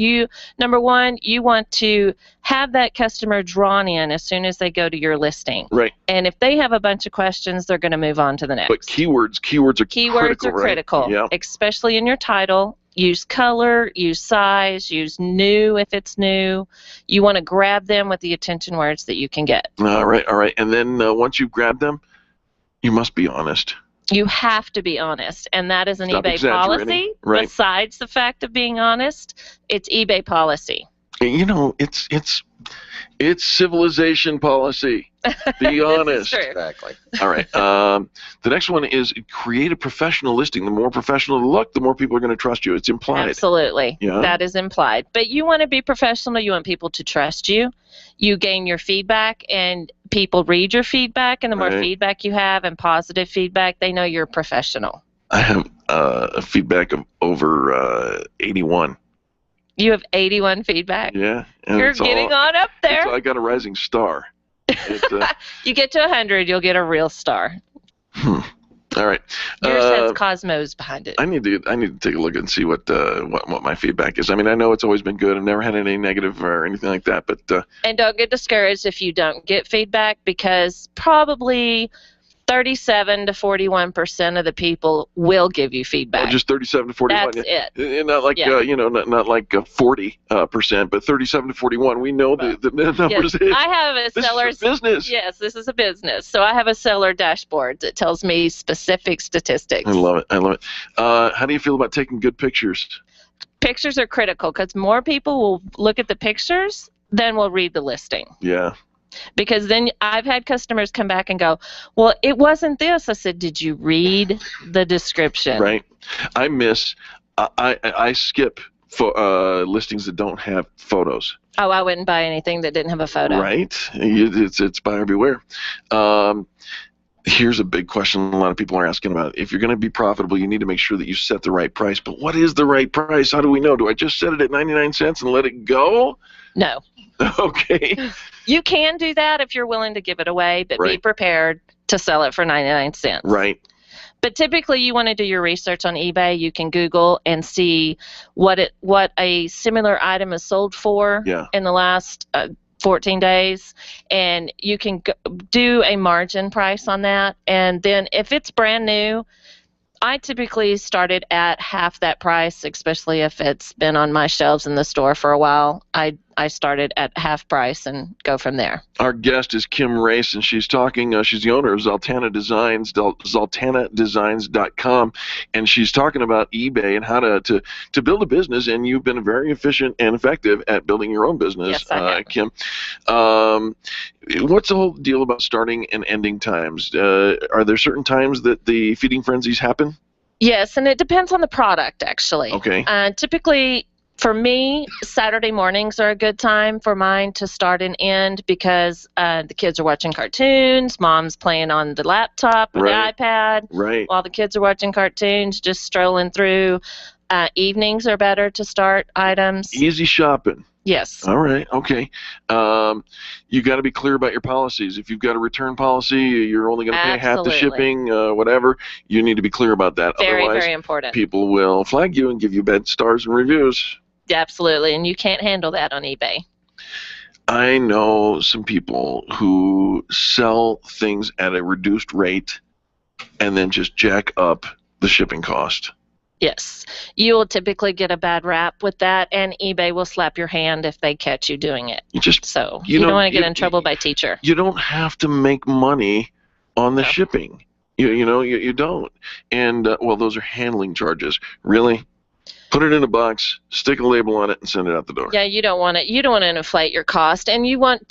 number one, you want to have that customer drawn in as soon as they go to your listing. Right. And if they have a bunch of questions, they're going to move on to the next. But keywords are critical, critical, right? Yeah. Especially in your title, use color, use size, use new if it's new. You want to grab them with the attention words that you can get. All right. And then once you've grabbed them, you must be honest. You have to be honest, and that is an Stop eBay exaggerating. policy. Right. Besides the fact of being honest, it's eBay policy. You know, it's civilization policy. Be honest. This is true. Exactly. All right. The next one is create a professional listing. The more professional the look, the more people are going to trust you. It's implied. Absolutely. Yeah. That is implied. But you want to be professional. You want people to trust you. You gain your feedback, and people read your feedback, and the more Right. feedback you have and positive feedback, they know you're a professional. I have a feedback of over 81. You have 81 feedback. Yeah. And You're it's getting on up there. I got a rising star. It's, You get to 100, you'll get a real star. all right. Yours has Cosmos behind it. I need to take a look and see what my feedback is. I mean, I know it's always been good. I've never had any negative or anything like that. But And don't get discouraged if you don't get feedback, because probably 37 to 41% of the people will give you feedback. just 37 to 41. That's it. And not like Yeah. not like 40%, but 37 to 41. We know the numbers. Yes. I have a This is seller's business. Yes, this is a business. So I have a seller dashboard that tells me specific statistics. I love it. How do you feel about taking good pictures? Pictures are critical because more people will look at the pictures than will read the listing. Yeah. Because then I've had customers come back and go, well, it wasn't this. I said, did you read the description? Right. I skip listings that don't have photos. Oh, I wouldn't buy anything that didn't have a photo. Right. It's buyer beware. Here's a big question a lot of people are asking about. If you're going to be profitable, you need to make sure that you set the right price. But what is the right price? How do we know? Do I just set it at 99 cents and let it go? No. Okay. You can do that if you're willing to give it away, but be Right. prepared to sell it for 99 cents. Right. But typically you want to do your research on eBay. You can Google and see what a similar item is sold for in the last 14 days, and you can do a margin price on that. And then if it's brand new, I typically started at half that price, especially if it's been on my shelves in the store for a while. I started at half price and go from there. Our guest is Kim Race, and she's talking. She's the owner of Zaltana Designs, zaltanadesigns.com, and she's talking about eBay and how to build a business. And you've been very efficient and effective at building your own business, Yes, I have. Kim. What's the whole deal about starting and ending times? Are there certain times that the feeding frenzies happen? Yes, and it depends on the product, actually. Okay. Typically, for me, Saturday mornings are a good time for mine to start and end because the kids are watching cartoons, mom's playing on the laptop or Right. the iPad. Right. While the kids are watching cartoons, just strolling through. Evenings are better to start items. Easy shopping. Yes. All right. Okay. You got to be clear about your policies. If you've got a return policy, you're only going to pay half the Absolutely. shipping, whatever. You need to be clear about that. Very, Otherwise, very important. people will flag you and give you bad stars and reviews. Absolutely, and you can't handle that on eBay. I know some people who sell things at a reduced rate and then just jack up the shipping cost. Yes. You will typically get a bad rap with that, and eBay will slap your hand if they catch you doing it. You don't want to get in trouble by teacher. You don't have to make money on the shipping. You don't. And well, those are handling charges. Really? Put it in a box, stick a label on it, and send it out the door. Yeah, you don't want to inflate your cost, and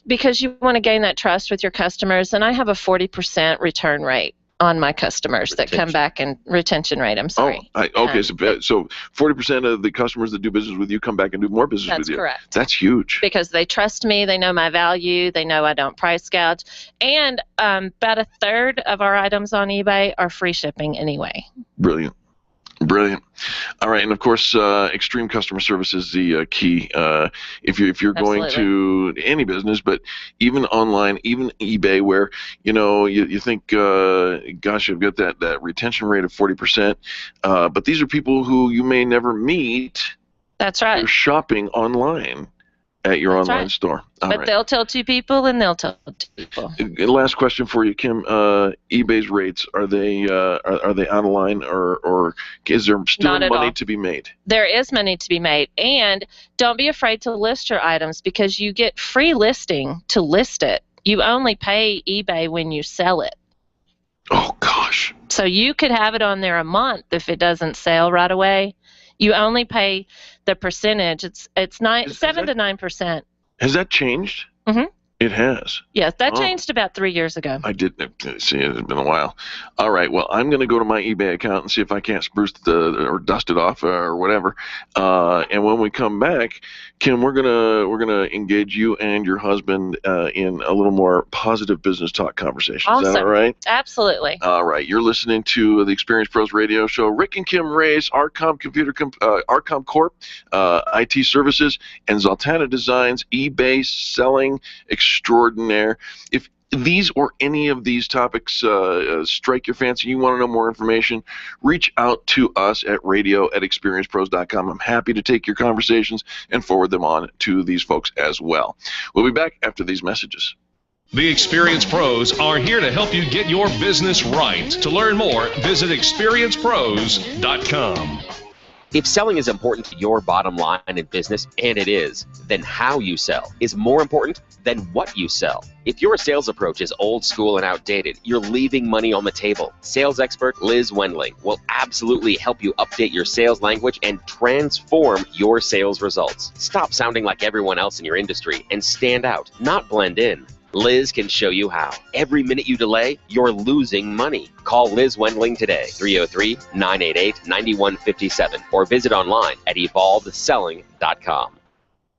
because you want to gain that trust with your customers. And I have a 40% return rate on my customers that come back, and retention rate. I'm sorry. Okay, so 40% of the customers that do business with you come back and do more business with you. That's correct. That's huge. Because they trust me, they know my value, they know I don't price gouge, and about a third of our items on eBay are free shipping anyway. Brilliant. All right, and of course, extreme customer service is the key. If you're going to any business, but even online, even eBay, where you think, gosh, I've got that retention rate of 40%, but these are people who you may never meet. That's right. They're shopping online, at your That's online right. store. All But right. they'll tell 2 people, and they'll tell 2 people. Last question for you, Kim. eBay's rates, are they online, or is there still Not at money all. to be made? There is money to be made. And don't be afraid to list your items, because you get free listing to list it. You only pay eBay when you sell it. Oh, gosh. So you could have it on there a month if it doesn't sell right away. You only pay the percentage. It's 7 to 9%. Has that changed? Mm-hmm. It has. Yes, that Oh. changed about 3 years ago. I didn't see it. It's been a while. All right. Well, I'm going to go to my eBay account and see if I can't spruce or dust it off or whatever. And when we come back, Kim, we're gonna engage you and your husband in a little more positive business talk conversation. Awesome. Is that all right? Absolutely. All right. You're listening to the Experience Pros Radio Show. Rick and Kim Reyes, RCOMCorp, IT Services, and Zoltana Designs, eBay selling extraordinaire. If these or any of these topics strike your fancy, you want to know more information, reach out to us at radio@experiencepros.com. I'm happy to take your conversations and forward them on to these folks as well. We'll be back after these messages. The Experience Pros are here to help you get your business right. To learn more, visit experiencepros.com. If selling is important to your bottom line in business, and it is, then how you sell is more important than what you sell. If your sales approach is old school and outdated, you're leaving money on the table. Sales expert Liz Wendling will absolutely help you update your sales language and transform your sales results. Stop sounding like everyone else in your industry and stand out, not blend in. Liz can show you how. Every minute you delay, you're losing money. Call Liz Wendling today, 303-988-9157, or visit online at evolvedselling.com.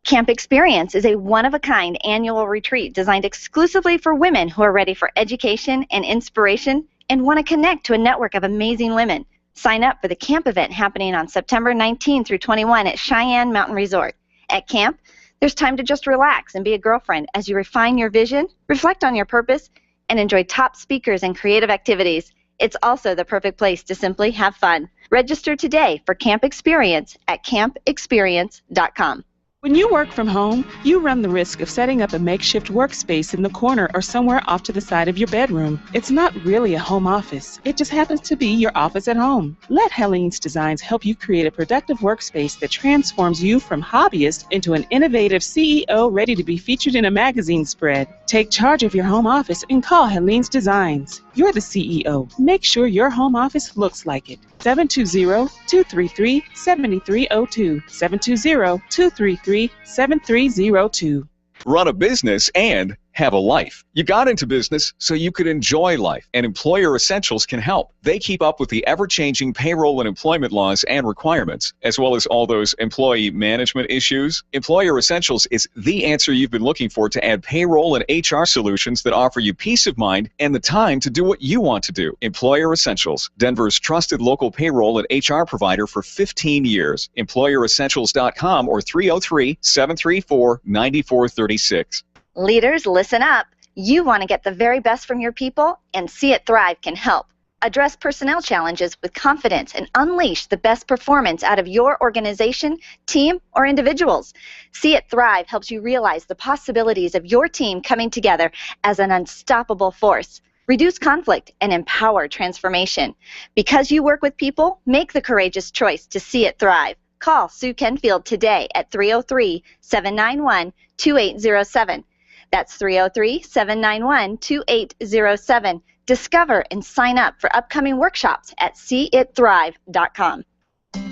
Camp Experience is a one-of-a-kind annual retreat designed exclusively for women who are ready for education and inspiration and want to connect to a network of amazing women. Sign up for the camp event happening on September 19 through 21 at Cheyenne Mountain Resort. At camp, there's time to just relax and be a girlfriend as you refine your vision, reflect on your purpose, and enjoy top speakers and creative activities. It's also the perfect place to simply have fun. Register today for Camp Experience at campexperience.com. When you work from home, you run the risk of setting up a makeshift workspace in the corner or somewhere off to the side of your bedroom. It's not really a home office. It just happens to be your office at home. Let Helene's Designs help you create a productive workspace that transforms you from hobbyist into an innovative CEO ready to be featured in a magazine spread. Take charge of your home office and call Helene's Designs. You're the CEO. Make sure your home office looks like it. 720-233-7302. 720-233-7302. Run a business and have a life. You got into business so you could enjoy life, and Employer Essentials can help. They keep up with the ever-changing payroll and employment laws and requirements, as well as all those employee management issues. Employer Essentials is the answer you've been looking for to add payroll and HR solutions that offer you peace of mind and the time to do what you want to do. Employer Essentials, Denver's trusted local payroll and HR provider for 15 years. EmployerEssentials.com or 303-734-9436. Leaders, listen up. You want to get the very best from your people, and See It Thrive can help. Address personnel challenges with confidence and unleash the best performance out of your organization, team, or individuals. See It Thrive helps you realize the possibilities of your team coming together as an unstoppable force. Reduce conflict and empower transformation. Because you work with people, make the courageous choice to see it thrive. Call Sue Kenfield today at 303-791-2807. That's 303-791-2807. Discover and sign up for upcoming workshops at seeitthrive.com.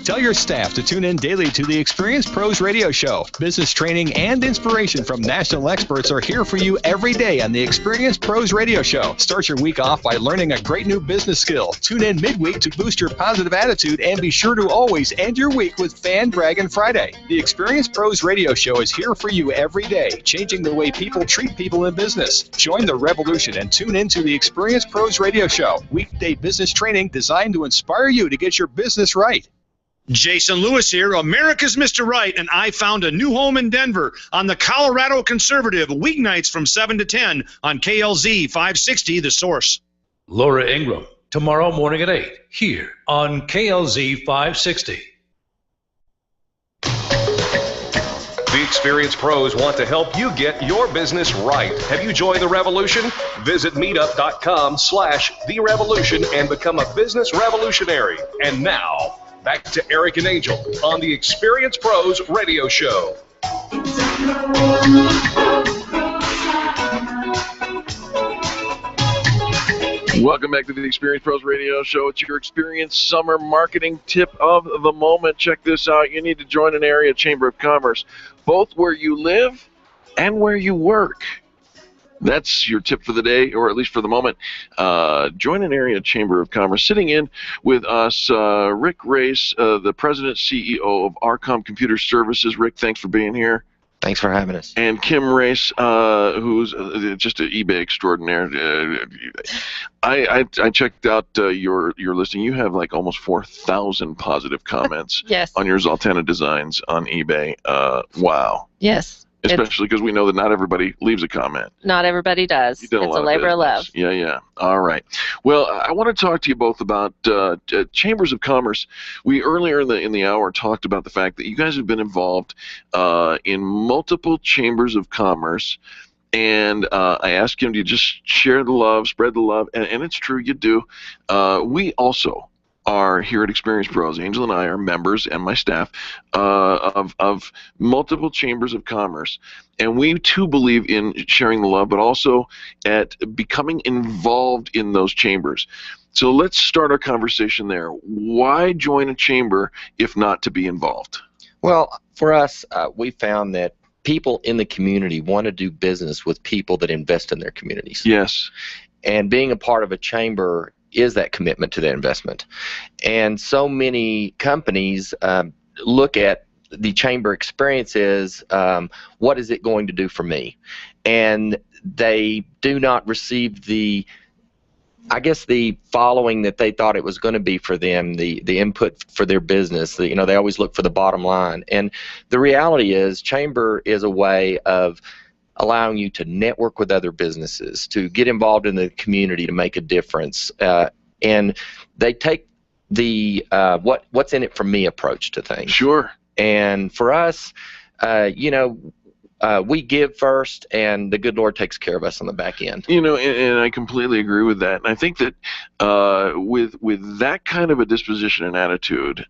Tell your staff to tune in daily to the Experience Pros Radio Show. Business training and inspiration from national experts are here for you every day on the Experience Pros Radio Show. Start your week off by learning a great new business skill. Tune in midweek to boost your positive attitude, and be sure to always end your week with Fan Dragon Friday. The Experience Pros Radio Show is here for you every day, changing the way people treat people in business. Join the revolution and tune in to the Experience Pros Radio Show. Weekday business training designed to inspire you to get your business right. Jason Lewis here, America's Mr. Right, and I found a new home in Denver on the Colorado Conservative, weeknights from 7 to 10 on KLZ 560, The Source. Laura Ingram, tomorrow morning at 8, here on KLZ 560. The Experienced Pros want to help you get your business right. Have you joined the revolution? Visit meetup.com/The Revolution and become a business revolutionary. And now, back to Eric and Angel on the Experienced Pros Radio Show. Welcome back to the Experience Pros Radio Show. It's your Experience Summer Marketing Tip of the Moment. Check this out. You need to join an area chamber of commerce, both where you live and where you work. That's your tip for the day, or at least for the moment. Join an area chamber of commerce. Sitting in with us, Rick Race, the president CEO of RCOM Computer Services. Rick, thanks for being here. Thanks for having us. And Kim Race, who's just an eBay extraordinaire. I checked out your listing. You have like almost 4,000 positive comments Yes. on your Zoltana designs on eBay. Wow. Yes. Especially because we know that not everybody leaves a comment. Not everybody does. You've It's done a labor of love. Yeah, yeah. All right. Well, I want to talk to you both about chambers of commerce. We earlier in the hour talked about the fact that you guys have been involved in multiple chambers of commerce. And I asked him to just share the love, spread the love, and it's true, you do. We also are here at Experience Pros. Angel and I are members, and my staff, of multiple chambers of commerce. And we, too, believe in sharing the love, but also at becoming involved in those chambers. So let's start our conversation there. Why join a chamber if not to be involved? Well, for us, we found that people in the community want to do business with people that invest in their communities. Yes. And being a part of a chamber is that commitment to that investment. And so many companies look at the chamber experience as what is it going to do for me? And they do not receive the following that they thought it was going to be for them, the input for their business. They always look for the bottom line. And the reality is, chamber is a way of allowing you to network with other businesses, to get involved in the community, to make a difference. And they take the what's in it for me approach to things. Sure. And for us, we give first, and the good Lord takes care of us on the back end. And I completely agree with that. And I think that with that kind of a disposition and attitude,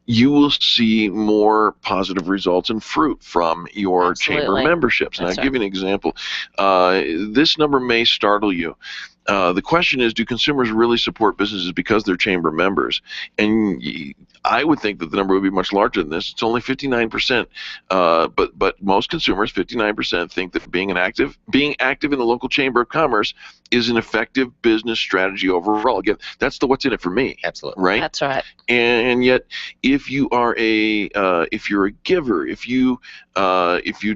you will see more positive results and fruit from your chamber memberships. And I'll give you an example. This number may startle you. The question is, do consumers really support businesses because they're chamber members? And I would think that the number would be much larger than this. It's only 59%, but most consumers, 59%, think that being active in the local chamber of commerce is an effective business strategy overall. Again, that's the what's in it for me. Absolutely. Right? That's right. And yet, if you are if you're a giver, if you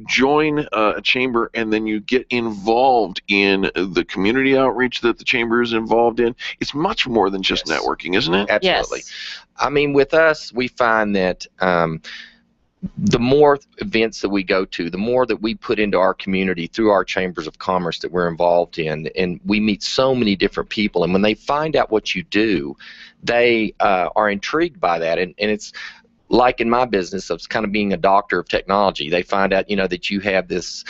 join a chamber and then you get involved in the community outreach that the chamber is involved in, it's much more than just networking, isn't it? Absolutely. Yes. I mean, with us, we find that the more events that we go to, the more that we put into our community through our chambers of commerce that we're involved in, and we meet so many different people. And when they find out what you do, they are intrigued by that. And it's like in my business, of kind of being a doctor of technology. They find out, that you have this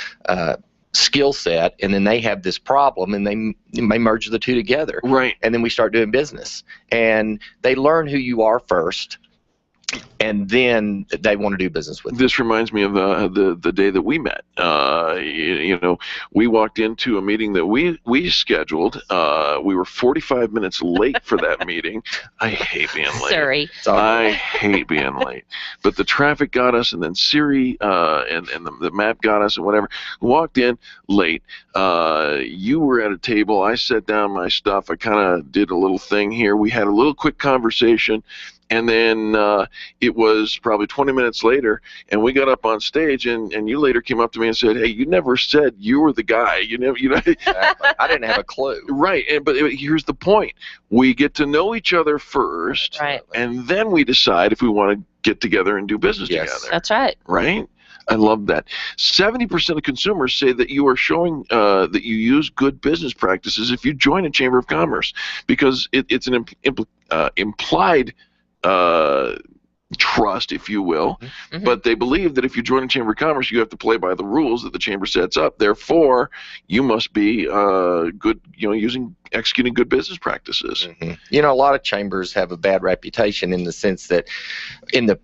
skill set, and then they have this problem, and they merge the two together. Right. And then we start doing business. And they learn who you are first, and then they want to do business with you. This reminds me of the day that we met. We walked into a meeting that we scheduled. We were 45 minutes late for that meeting. I hate being late. Sorry. I hate being late. But the traffic got us, and then Siri and the map got us, and whatever. Walked in late. You were at a table. I set down my stuff. I kind of did a little thing here. We had a little quick conversation. And then it was probably 20 minutes later, and we got up on stage, and you later came up to me and said, "Hey, you never said you were the guy. Exactly. I didn't have a clue." Right, but here's the point: we get to know each other first, Right. and then we decide if we want to get together and do business together. That's right. Right. I love that. 70% of consumers say that you are showing that you use good business practices if you join a chamber of commerce, because it's an implied trust, if you will, but they believe that if you join a chamber of commerce, you have to play by the rules that the chamber sets up. Therefore, you must be good, executing good business practices. You know, a lot of chambers have a bad reputation in the sense that in the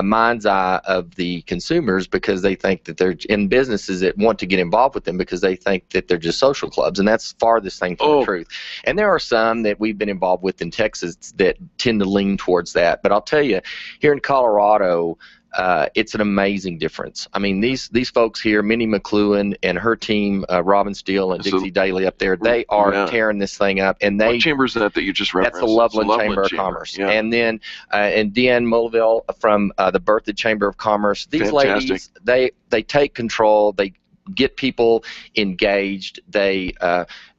mind's eye of the consumers, because they think that they're in businesses that want to get involved with them because they think that they're just social clubs, and that's farthest thing from the truth. And there are some that we've been involved with in Texas that tend to lean towards that. But I'll tell you, here in Colorado, it's an amazing difference. I mean, these folks here, Minnie McLuhan and her team, Robin Steele and Dixie Daly up there, they are tearing this thing up. And what chamber is that you just referenced? That's the Loveland Chamber of Commerce. Yeah. And then and Deanne Mulville from the Berthoud Chamber of Commerce. These ladies, they take control. They get people engaged. They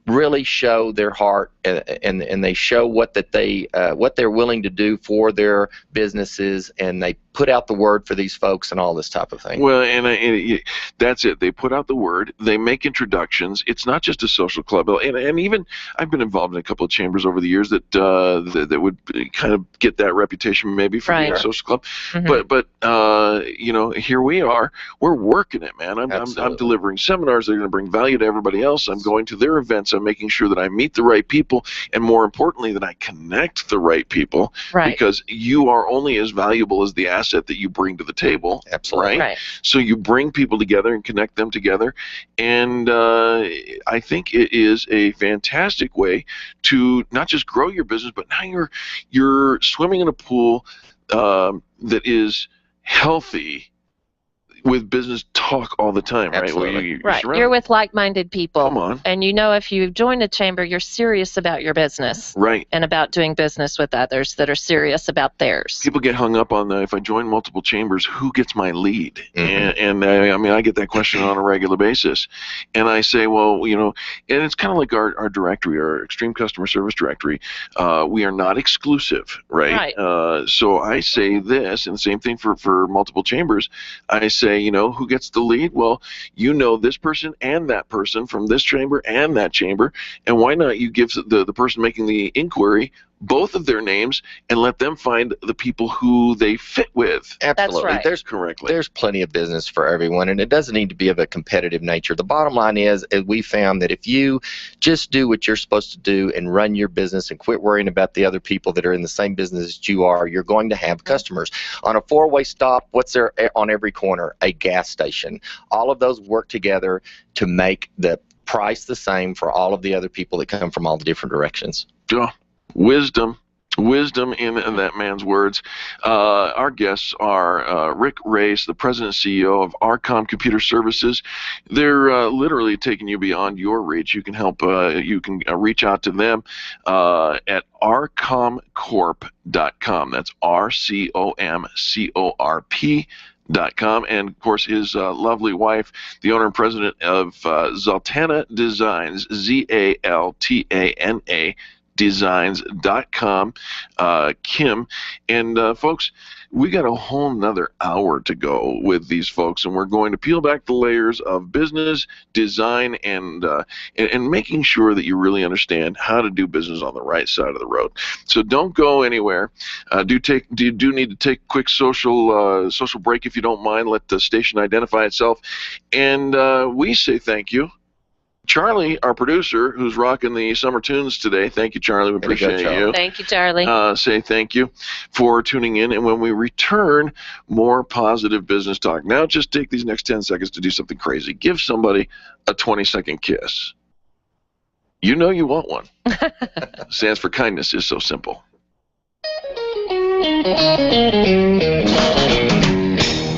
really show their heart, and they show what they're willing to do for their businesses, and they put out the word for these folks and all this type of thing. Well, and that's it. They put out the word. They make introductions. It's not just a social club. And even I've been involved in a couple of chambers over the years that would kind of get that reputation maybe for being a social club. But here we are. We're working it, man. I'm delivering seminars that are going to bring value to everybody else. I'm going to their events. I'm making sure that I meet the right people, and more importantly, that I connect the right people. Right. Because you are only as valuable as the asset that you bring to the table. Absolutely. Right? So you bring people together and connect them together, and I think it is a fantastic way to not just grow your business, but now you're swimming in a pool that is healthy with business talk all the time, right? Well, you're with like-minded people. Come on. And if you join a chamber, you're serious about your business. Right. And about doing business with others that are serious about theirs. People get hung up on if I join multiple chambers, who gets my lead? And I get that question on a regular basis. And I say, well, and it's kind of like our directory, our Extreme Customer Service Directory. We are not exclusive, right? So I say this, and the same thing for multiple chambers. I say, who gets the lead? Well, this person and that person from this chamber and that chamber, and why not you give the person making the inquiry both of their names and let them find the people who they fit with. Absolutely. That's right. There's plenty of business for everyone, and it doesn't need to be of a competitive nature. The bottom line is we found that if you just do what you're supposed to do and run your business and quit worrying about the other people that are in the same business as you are, you're going to have customers. On a four-way stop, what's there on every corner? A gas station. All of those work together to make the price the same for all of the other people that come from all the different directions. Yeah. Wisdom in that man's words. Our guests are Rick Race, the president and CEO of RCOM Computer Services. They're literally taking you beyond your reach. You can help. You can reach out to them at RCOMCorp.com. That's RCOMCorp.com, and of course his lovely wife, the owner and president of Zaltana Designs, Zaltana Designs.com, Kim. And folks, we got a whole nother hour to go with these folks, and we're going to peel back the layers of business, design, and making sure that you really understand how to do business on the right side of the road. So don't go anywhere. Do need to take a quick social break if you don't mind. Let the station identify itself, and we say thank you. Charlie, our producer, who's rocking the summer tunes today. Thank you, Charlie. We appreciate you. Thank you, Charlie. Say thank you for tuning in. And when we return, more positive business talk. Now just take these next 10 seconds to do something crazy. Give somebody a 20-second kiss. You know you want one. Stands for kindness is so simple.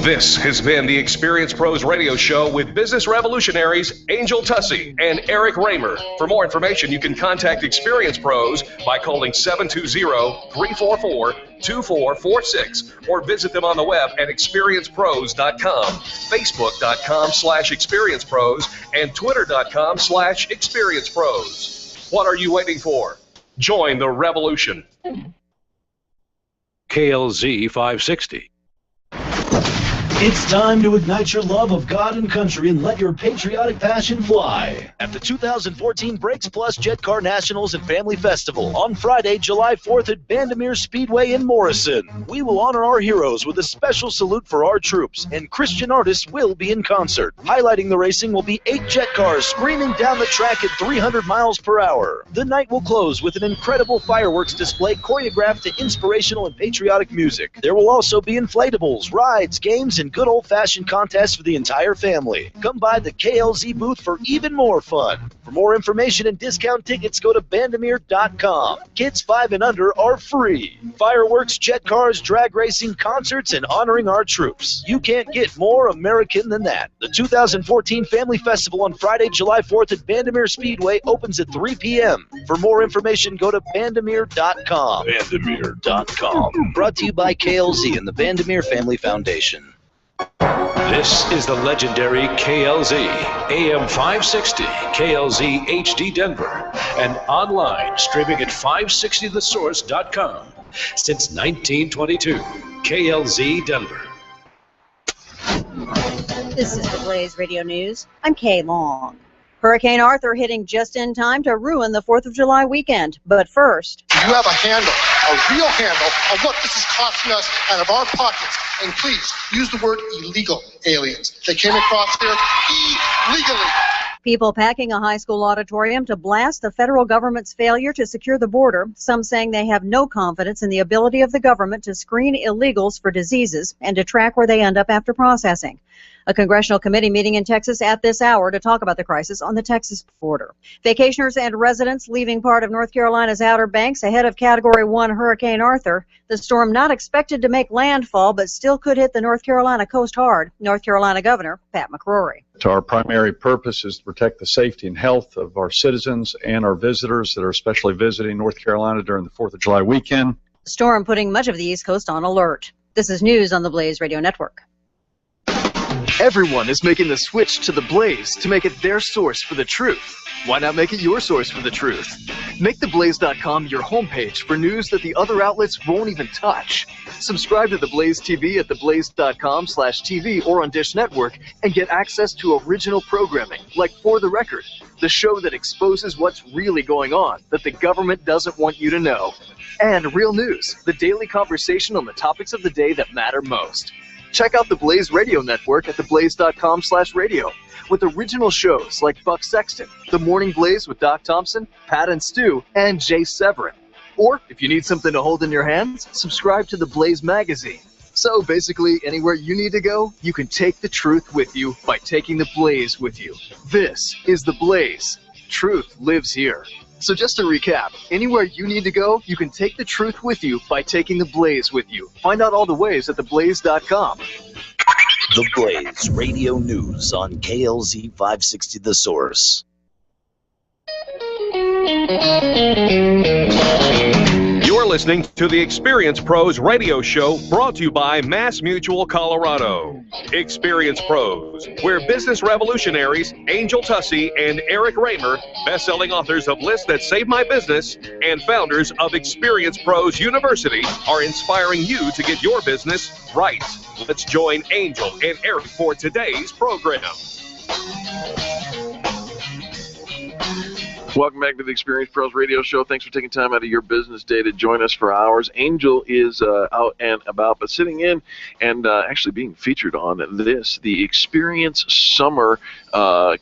This has been the Experience Pros Radio Show with business revolutionaries Angel Tussey and Eric Raymer. For more information, you can contact Experience Pros by calling 720-344-2446 or visit them on the web at experiencepros.com, facebook.com/experiencepros, and twitter.com/experiencepros. What are you waiting for? Join the revolution. KLZ 560. It's time to ignite your love of God and country and let your patriotic passion fly at the 2014 Brakes Plus Jet Car Nationals and Family Festival on Friday, July 4th at Bandimere Speedway in Morrison. We will honor our heroes with a special salute for our troops, and Christian artists will be in concert. Highlighting the racing will be 8 jet cars screaming down the track at 300 miles per hour. The night will close with an incredible fireworks display choreographed to inspirational and patriotic music. There will also be inflatables, rides, games, and good old-fashioned contests for the entire family. Come by the KLZ booth for even more fun. For more information and discount tickets, go to bandimere.com. Kids 5 and under are free. Fireworks, jet cars, drag racing, concerts, and honoring our troops. You can't get more American than that. The 2014 Family Festival on Friday, July 4th at Bandimere Speedway opens at 3 p.m. For more information, go to bandimere.com. Bandimere.com. Brought to you by KLZ and the Bandimere Family Foundation. This is the legendary KLZ, AM 560, KLZ HD Denver, and online streaming at 560thesource.com. Since 1922, KLZ Denver. This is the Blaze Radio News. I'm Kay Long. Hurricane Arthur hitting just in time to ruin the 4th of July weekend. But first, you have a handle, a real handle of what this is costing us out of our pockets. And please use the word illegal aliens. They came across here illegally. People packing a high school auditorium to blast the federal government's failure to secure the border, some saying they have no confidence in the ability of the government to screen illegals for diseases and to track where they end up after processing. A congressional committee meeting in Texas at this hour to talk about the crisis on the Texas border. Vacationers and residents leaving part of North Carolina's Outer Banks ahead of Category 1 Hurricane Arthur. The storm not expected to make landfall, but still could hit the North Carolina coast hard. North Carolina Governor Pat McCrory. Our primary purpose is to protect the safety and health of our citizens and our visitors that are especially visiting North Carolina during the 4th of July weekend. The storm putting much of the East Coast on alert. This is news on the Blaze Radio Network. Everyone is making the switch to the Blaze to make it their source for the truth. Why not make it your source for the truth? Make theblaze.com your homepage for news that the other outlets won't even touch. Subscribe to The Blaze TV at theblaze.com/TV or on Dish Network and get access to original programming like For the Record, the show that exposes what's really going on that the government doesn't want you to know. And Real News, the daily conversation on the topics of the day that matter most. Check out the Blaze Radio Network at theblaze.com/radio with original shows like Buck Sexton, The Morning Blaze with Doc Thompson, Pat and Stu, and Jay Severin. Or, if you need something to hold in your hands, subscribe to the Blaze magazine. So basically, anywhere you need to go, you can take the truth with you by taking the Blaze with you. This is the Blaze. Truth lives here. So just to recap, anywhere you need to go, you can take the truth with you by taking the Blaze with you. Find out all the ways at theblaze.com. The Blaze Radio News on KLZ 560 The Source. You're listening to the Experience Pros radio show brought to you by Mass Mutual Colorado. Experience Pros, where business revolutionaries Angel Tussey and Eric Raymer, best-selling authors of Lists That Save My Business and founders of Experience Pros University, are inspiring you to get your business right. Let's join Angel and Eric for today's program. Welcome back to the Experience Pros Radio Show. Thanks for taking time out of your business day to join us for hours. Angel is out and about, but sitting in and actually being featured on this. The Experience Summer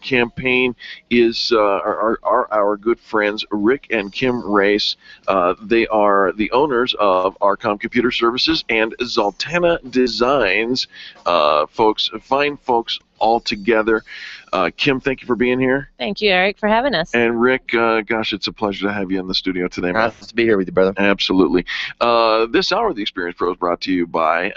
campaign is our good friends Rick and Kim Race. They are the owners of RCOM Computer Services and Zoltana Designs. Fine folks all together. Kim, thank you for being here. Thank you, Eric, for having us. And Rick, gosh, it's a pleasure to have you in the studio today, man. Nice to be here with you, brother. Absolutely. This hour of the Experience Pros brought to you by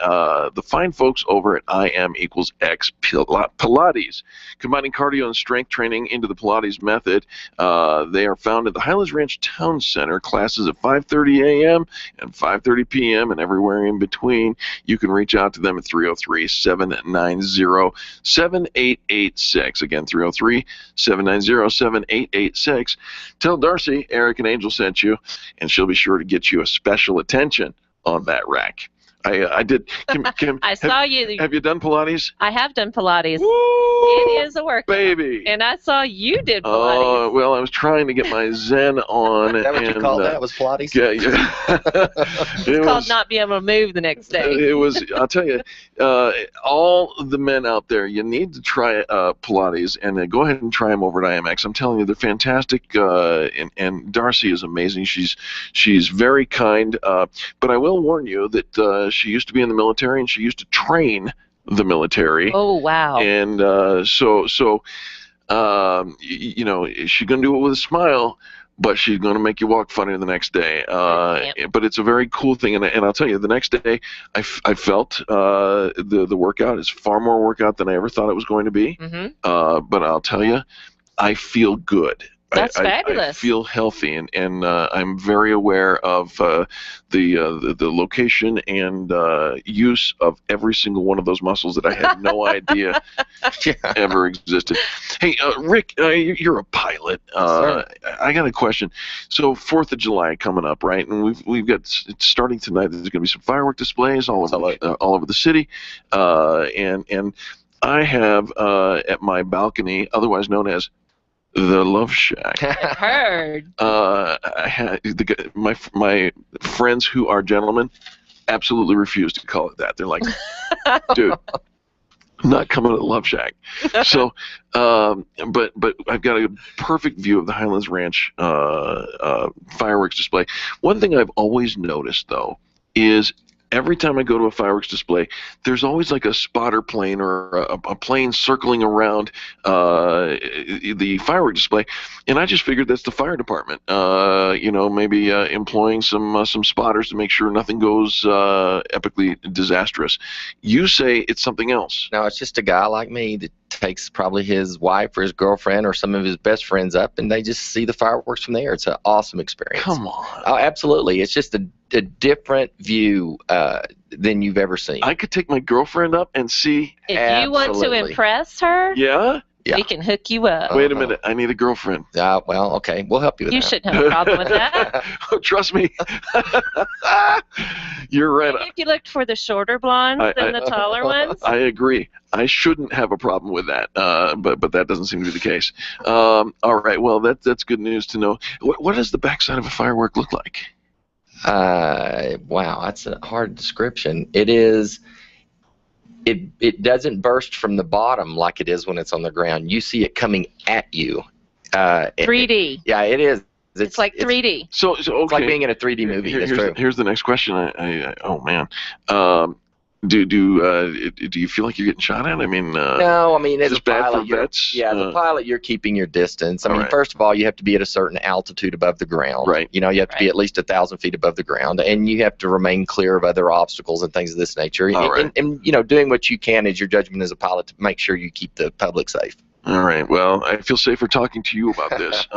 the fine folks over at IM=X Pilates, combining cardio and strength training into the Pilates method. They are found at the Highlands Ranch Town Center. Classes at 5:30 a.m. and 5:30 p.m. and everywhere in between. You can reach out to them at 303-790-7886. Again, 303-790-7886. Tell Darcy, Eric, and Angel sent you, and she'll be sure to get you a special attention on that rack. I did. Kim, I saw you. Have you done Pilates? I have done Pilates. Woo! It is a workout. Baby. And I saw you did Pilates. Oh, well, I was trying to get my Zen on. Is that what you called that? Was Pilates? Yeah, yeah. It's called not being able to move the next day. It was, I'll tell you, all the men out there, you need to try Pilates, and go ahead and try them over at IMX. I'm telling you, they're fantastic, and Darcy is amazing. She's very kind, but I will warn you that she used to be in the military, and she used to train the military. Oh, wow. And you know, she's going to do it with a smile, but she's going to make you walk funny the next day. But it's a very cool thing, and I'll tell you, the next day I felt the workout is far more workout than I ever thought it was going to be. But I'll tell you, I feel good. That's fabulous. I feel healthy, and I'm very aware of the location and use of every single one of those muscles that I had no idea ever existed. Hey, Rick, you're a pilot. I got a question. So 4th of July coming up, right? And we've got, it's starting tonight. There's going to be some firework displays all over the city, and I have at my balcony, otherwise known as the Love Shack. I've heard. I had my friends who are gentlemen absolutely refuse to call it that. They're like, dude, I'm not coming to the Love Shack. So, but I've got a perfect view of the Highlands Ranch fireworks display. One thing I've always noticed, though, is every time I go to a fireworks display, there's always like a spotter plane or a plane circling around the fireworks display, and I just figured that's the fire department. You know, maybe employing some spotters to make sure nothing goes epically disastrous. You say it's something else. No, it's just a guy like me that takes probably his wife or his girlfriend or some of his best friends up, and they just see the fireworks from there. It's an awesome experience. Come on. Oh, absolutely. It's just a different view than you've ever seen. I could take my girlfriend up and see. If you want to impress her, yeah, we can hook you up. Wait a minute, I need a girlfriend. Well, okay, we'll help you with that. You shouldn't have a problem with that. Oh, trust me. You're right. Maybe if you looked for the shorter blondes than the taller ones. I agree. I shouldn't have a problem with that, but that doesn't seem to be the case. All right, well, that's good news to know. What does the backside of a firework look like? Wow, that's a hard description. It is. It doesn't burst from the bottom like it is when it's on the ground. You see it coming at you. 3D. Yeah, it is. It's like 3D. So okay. It's like being in a 3D movie. Here's the next question. Oh man. Do you feel like you're getting shot at? I mean, no. I mean, as a pilot, vets? As a pilot, you're keeping your distance. I mean, first of all, you have to be at a certain altitude above the ground. Right. You know, you have to be at least 1,000 feet above the ground, and you have to remain clear of other obstacles and things of this nature. And you know, doing what you can as your judgment as a pilot to make sure you keep the public safe. All right. Well, I feel safer talking to you about this.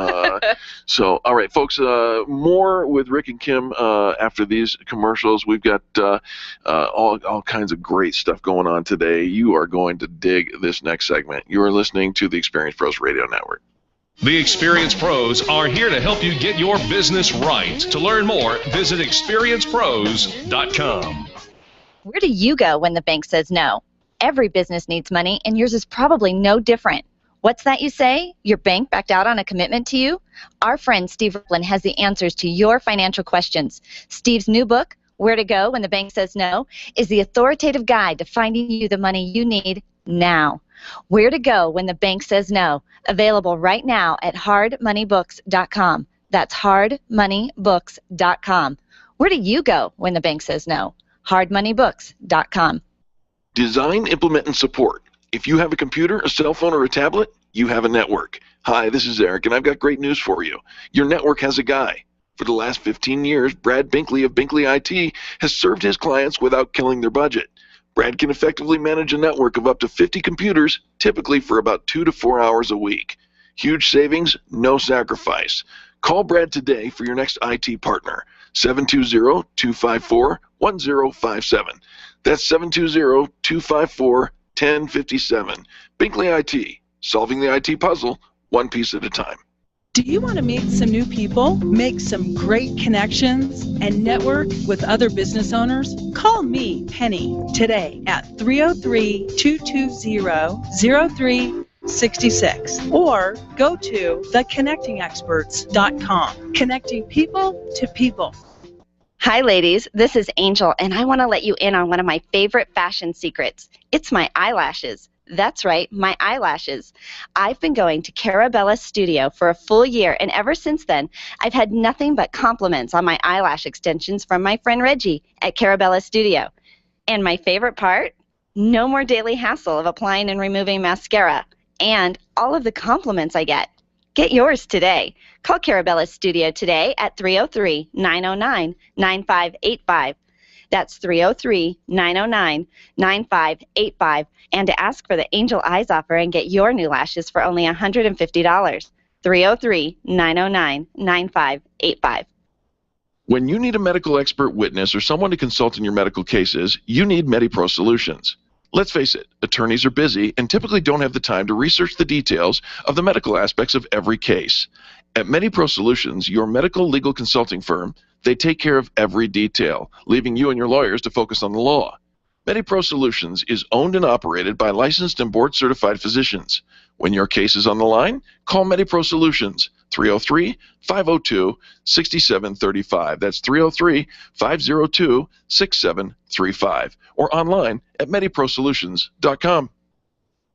So, all right, folks, more with Rick and Kim after these commercials. We've got all kinds of great stuff going on today. You are going to dig this next segment. You are listening to the Experience Pros Radio Network. The Experience Pros are here to help you get your business right. To learn more, visit experiencepros.com. Where do you go when the bank says no? Every business needs money, and yours is probably no different. What's that you say? Your bank backed out on a commitment to you? Our friend Steve Ripland has the answers to your financial questions. Steve's new book, Where to Go When the Bank Says No, is the authoritative guide to finding you the money you need now. Where to Go When the Bank Says No, available right now at hardmoneybooks.com. That's hardmoneybooks.com. Where do you go when the bank says no? hardmoneybooks.com. Design, implement, and support. If you have a computer, a cell phone, or a tablet, you have a network. Hi, this is Eric, and I've got great news for you. Your network has a guy. For the last 15 years, Brad Binkley of Binkley IT has served his clients without killing their budget. Brad can effectively manage a network of up to 50 computers, typically for about 2 to 4 hours a week. Huge savings, no sacrifice. Call Brad today for your next IT partner, 720-254-1057. That's 720-254-1057. Binkley IT, solving the IT puzzle one piece at a time. Do you want to meet some new people, make some great connections, and network with other business owners? Call me, Penny, today at 303-220-0366 or go to theconnectingexperts.com. Connecting people to people. Hi, ladies. This is Angel, and I want to let you in on one of my favorite fashion secrets. It's my eyelashes. That's right, my eyelashes. I've been going to Carabella's studio for a full year, and ever since then, I've had nothing but compliments on my eyelash extensions from my friend Reggie at Carabella's studio. And my favorite part? No more daily hassle of applying and removing mascara, and all of the compliments I get. Get yours today. Call Carabella's studio today at 303-909-9585. That's 303-909-9585. And to ask for the Angel Eyes offer and get your new lashes for only $150. 303-909-9585. When you need a medical expert witness or someone to consult in your medical cases, you need MediPro Solutions. Let's face it, attorneys are busy and typically don't have the time to research the details of the medical aspects of every case. At MediPro Solutions, your medical legal consulting firm, they take care of every detail, leaving you and your lawyers to focus on the law. MediPro Solutions is owned and operated by licensed and board-certified physicians. When your case is on the line, call MediPro Solutions, 303-502-6735. That's 303-502-6735. Or online at MediProSolutions.com.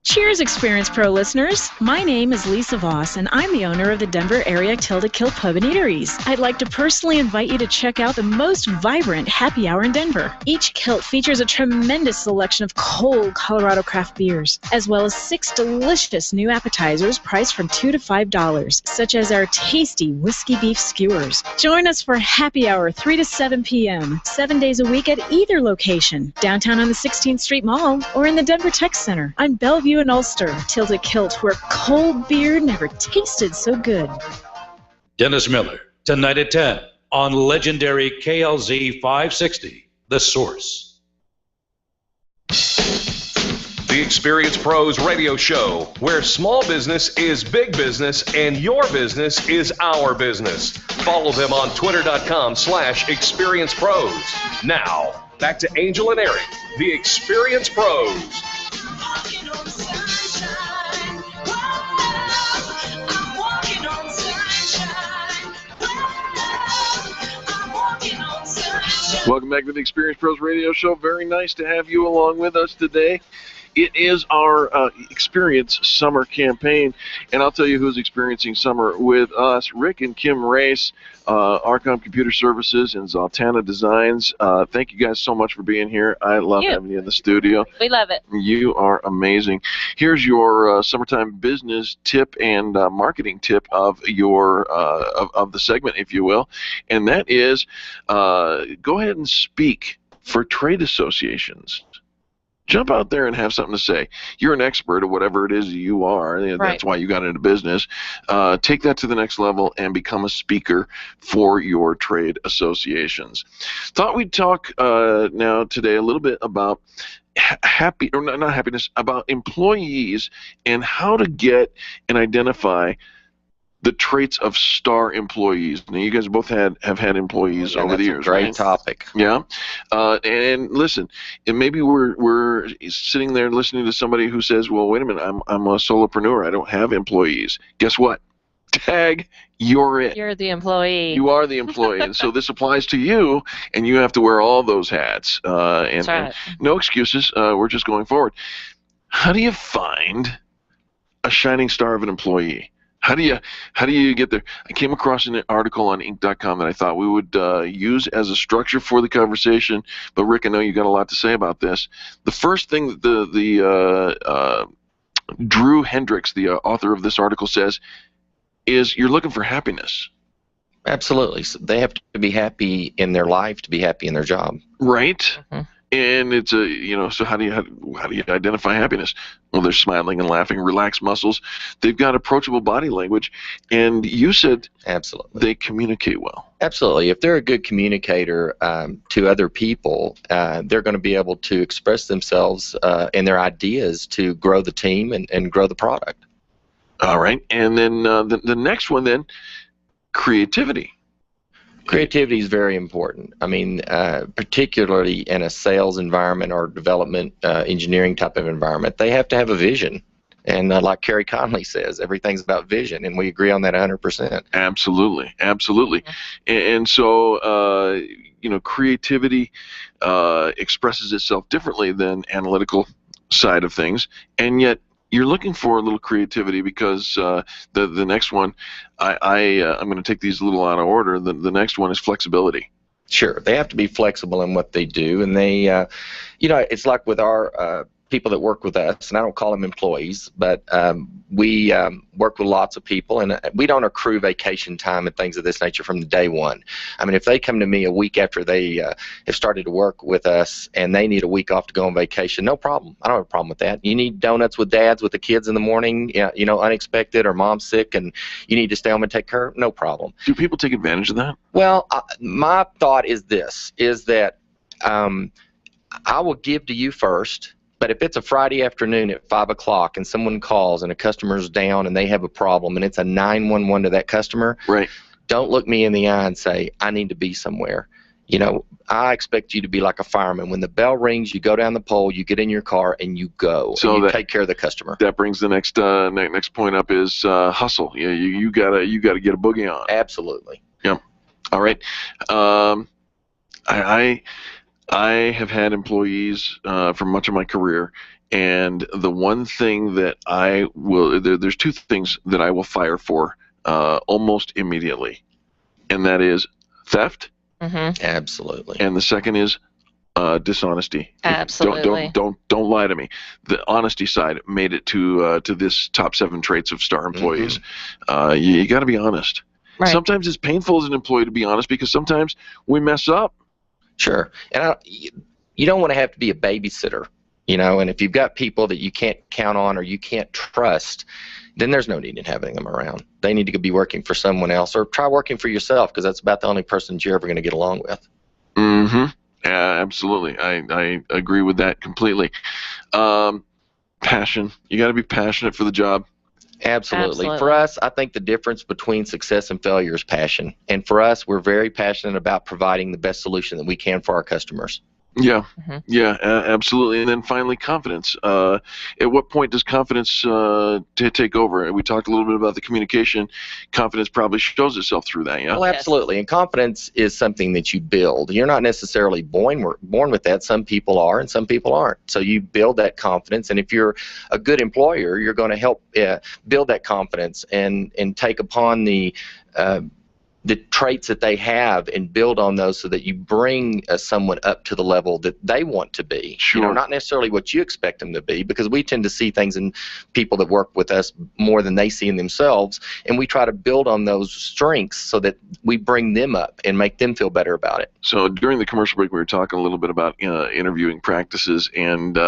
Cheers, Experience Pro listeners. My name is Lisa Voss, and I'm the owner of the Denver area Tilda Kilt Pub and Eateries. I'd like to personally invite you to check out the most vibrant happy hour in Denver. Each kilt features a tremendous selection of cold Colorado craft beers, as well as 6 delicious new appetizers priced from $2 to $5, such as our tasty whiskey beef skewers. Join us for happy hour 3 to 7 p.m., 7 days a week at either location, downtown on the 16th Street Mall or in the Denver Tech Center on Bellevue and Ulster. Tilda Kilt, where cold beer never tasted so good. Dennis Miller, tonight at 10 on legendary KLZ 560, The Source. The Experience Pros radio show, where small business is big business and your business is our business. Follow them on twitter.com/experiencepros. Now, back to Angel and Eric, the Experience Pros. Welcome back to the Experience Pros Radio Show. Very nice to have you along with us today. It is our Experience Summer campaign, and I'll tell you who's experiencing summer with us. Rick and Kim Race, RCOM Computer Services and Zoltana Designs. Thank you guys so much for being here. I love having you in the studio. We love it. You are amazing. Here's your summertime business tip and marketing tip of your of the segment, if you will, and that is go ahead and speak for trade associations. Jump out there and have something to say. You're an expert at whatever it is you are. And that's why you got into business. Take that to the next level and become a speaker for your trade associations. Thought we'd talk now today a little bit about not happiness, about employees and how to get and identify the traits of star employees. Now, you guys both have had employees over the years. Great topic. Yeah, and listen, and maybe we're sitting there listening to somebody who says, "Well, wait a minute, I'm a solopreneur. I don't have employees." Guess what? Tag, you're it. You're the employee. You are the employee, and so this applies to you, and you have to wear all those hats. And, That's right. and no excuses. We're just going forward. How do you find a shining star of an employee? How do you get there? I came across an article on Inc.com that I thought we would use as a structure for the conversation. But Rick, I know you got a lot to say about this. The first thing that the Drew Hendricks, the author of this article, says is you're looking for happiness. Absolutely. So they have to be happy in their life to be happy in their job. Right. Mm-hmm. And it's so how do you identify happiness? Well, they're smiling and laughing, relaxed muscles. They've got approachable body language, and you said absolutely they communicate well. Absolutely. If they're a good communicator to other people, they're going to be able to express themselves and their ideas to grow the team and grow the product. All right, and then the next one then, creativity. Creativity is very important. I mean, particularly in a sales environment or development engineering type of environment, they have to have a vision. And like Kerry Conley says, everything's about vision, and we agree on that 100%. Absolutely, absolutely. And so, creativity expresses itself differently than analytical side of things, and yet you're looking for a little creativity because the next one, I'm going to take these a little out of order. The next one is flexibility. Sure, they have to be flexible in what they do, and they, it's like with our people that work with us, and I don't call them employees, but we work with lots of people, and we don't accrue vacation time and things of this nature from the day one. I mean, if they come to me a week after they have started to work with us and they need a week off to go on vacation, no problem. I don't have a problem with that. You need donuts with dads with the kids in the morning, unexpected, or mom's sick and you need to stay home and take care, no problem. Do people take advantage of that? Well, my thought is this, is that I will give to you first. But if it's a Friday afternoon at 5 o'clock and someone calls and a customer's down and they have a problem and it's a 911 to that customer, right? Don't look me in the eye and say, I need to be somewhere. I expect you to be like a fireman. When the bell rings, you go down the pole, you get in your car, and you go. So and you take care of the customer. That brings the next point up is hustle. You gotta get a boogie on. Absolutely. Yep. All right. I have had employees for much of my career, and the one thing that there's two things that I will fire for almost immediately, and that is theft. Mm-hmm. Absolutely. And the second is dishonesty. Absolutely. Don't lie to me. The honesty side made it to this top 7 traits of star employees. Mm-hmm. You got to be honest. Right. Sometimes it's painful as an employee to be honest because sometimes we mess up. Sure. And you don't want to have to be a babysitter, and if you've got people that you can't count on or you can't trust, then there's no need in having them around. They need to be working for someone else, or try working for yourself, because that's about the only person you're ever going to get along with. Mm-hmm. Absolutely. I agree with that completely. Passion. You got to be passionate for the job. Absolutely. For us, I think the difference between success and failure is passion. And for us, we're very passionate about providing the best solution that we can for our customers. Yeah, yeah, absolutely. And then finally, confidence. At what point does confidence take over? We talked a little bit about the communication. Confidence probably shows itself through that, yeah? Well, absolutely. And confidence is something that you build. You're not necessarily born with that. Some people are and some people aren't. So you build that confidence. And if you're a good employer, you're going to help build that confidence and take upon the traits that they have and build on those so that you bring someone up to the level that they want to be. Sure. Not necessarily what you expect them to be, because we tend to see things in people that work with us more than they see in themselves, and we try to build on those strengths so that we bring them up and make them feel better about it. So during the commercial break, we were talking a little bit about interviewing practices, and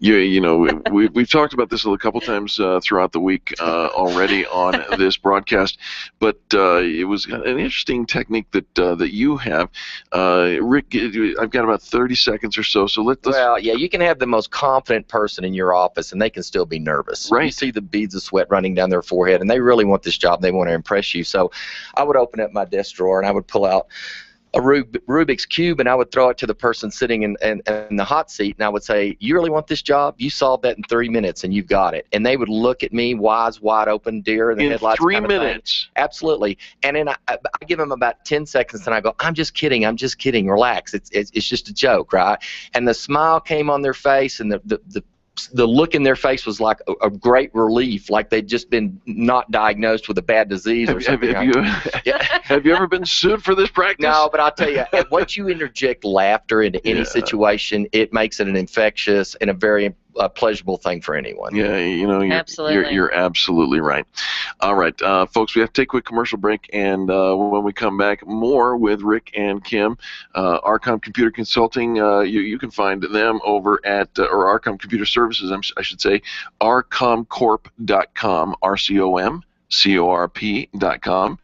we've talked about this a couple times throughout the week already on this broadcast, but it was an interesting technique that you have. Rick, I've got about 30 seconds or so, so let's... Well, yeah, you can have the most confident person in your office, and they can still be nervous. Right. You see the beads of sweat running down their forehead, and they really want this job. They want to impress you. So I would open up my desk drawer, and I would pull out a Rubik's Cube, and I would throw it to the person sitting in the hot seat, and I would say, you really want this job? You solved that in 3 minutes, and you've got it. And they would look at me, eyes wide open, deer in the headlights. 3 minutes? Absolutely. And then I give them about 10 seconds, and I go, I'm just kidding, relax. It's just a joke, right? And the smile came on their face, and the look in their face was like a great relief, like they'd just been not diagnosed with a bad disease or something. Have you ever been sued for this practice? No, but I'll tell you, once you interject laughter into any situation, it makes it an infectious and a very pleasurable thing for anyone. Yeah, you're absolutely right. All right, folks, we have to take a quick commercial break, and when we come back, more with Rick and Kim. RCOM Computer Consulting, you can find them over at, or RCOM Computer Services, I should say, RCOMCorp.com, RCOMCorp.com.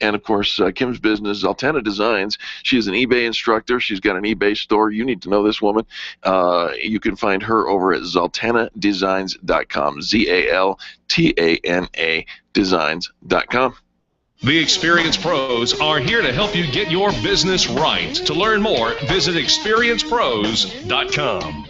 And, of course, Kim's business, Zaltana Designs. She is an eBay instructor. She's got an eBay store. You need to know this woman. You can find her over at ZaltanaDesigns.com, ZaltanaDesigns.com. TANA Designs.com. The Experience Pros are here to help you get your business right. To learn more, visit experiencepros.com.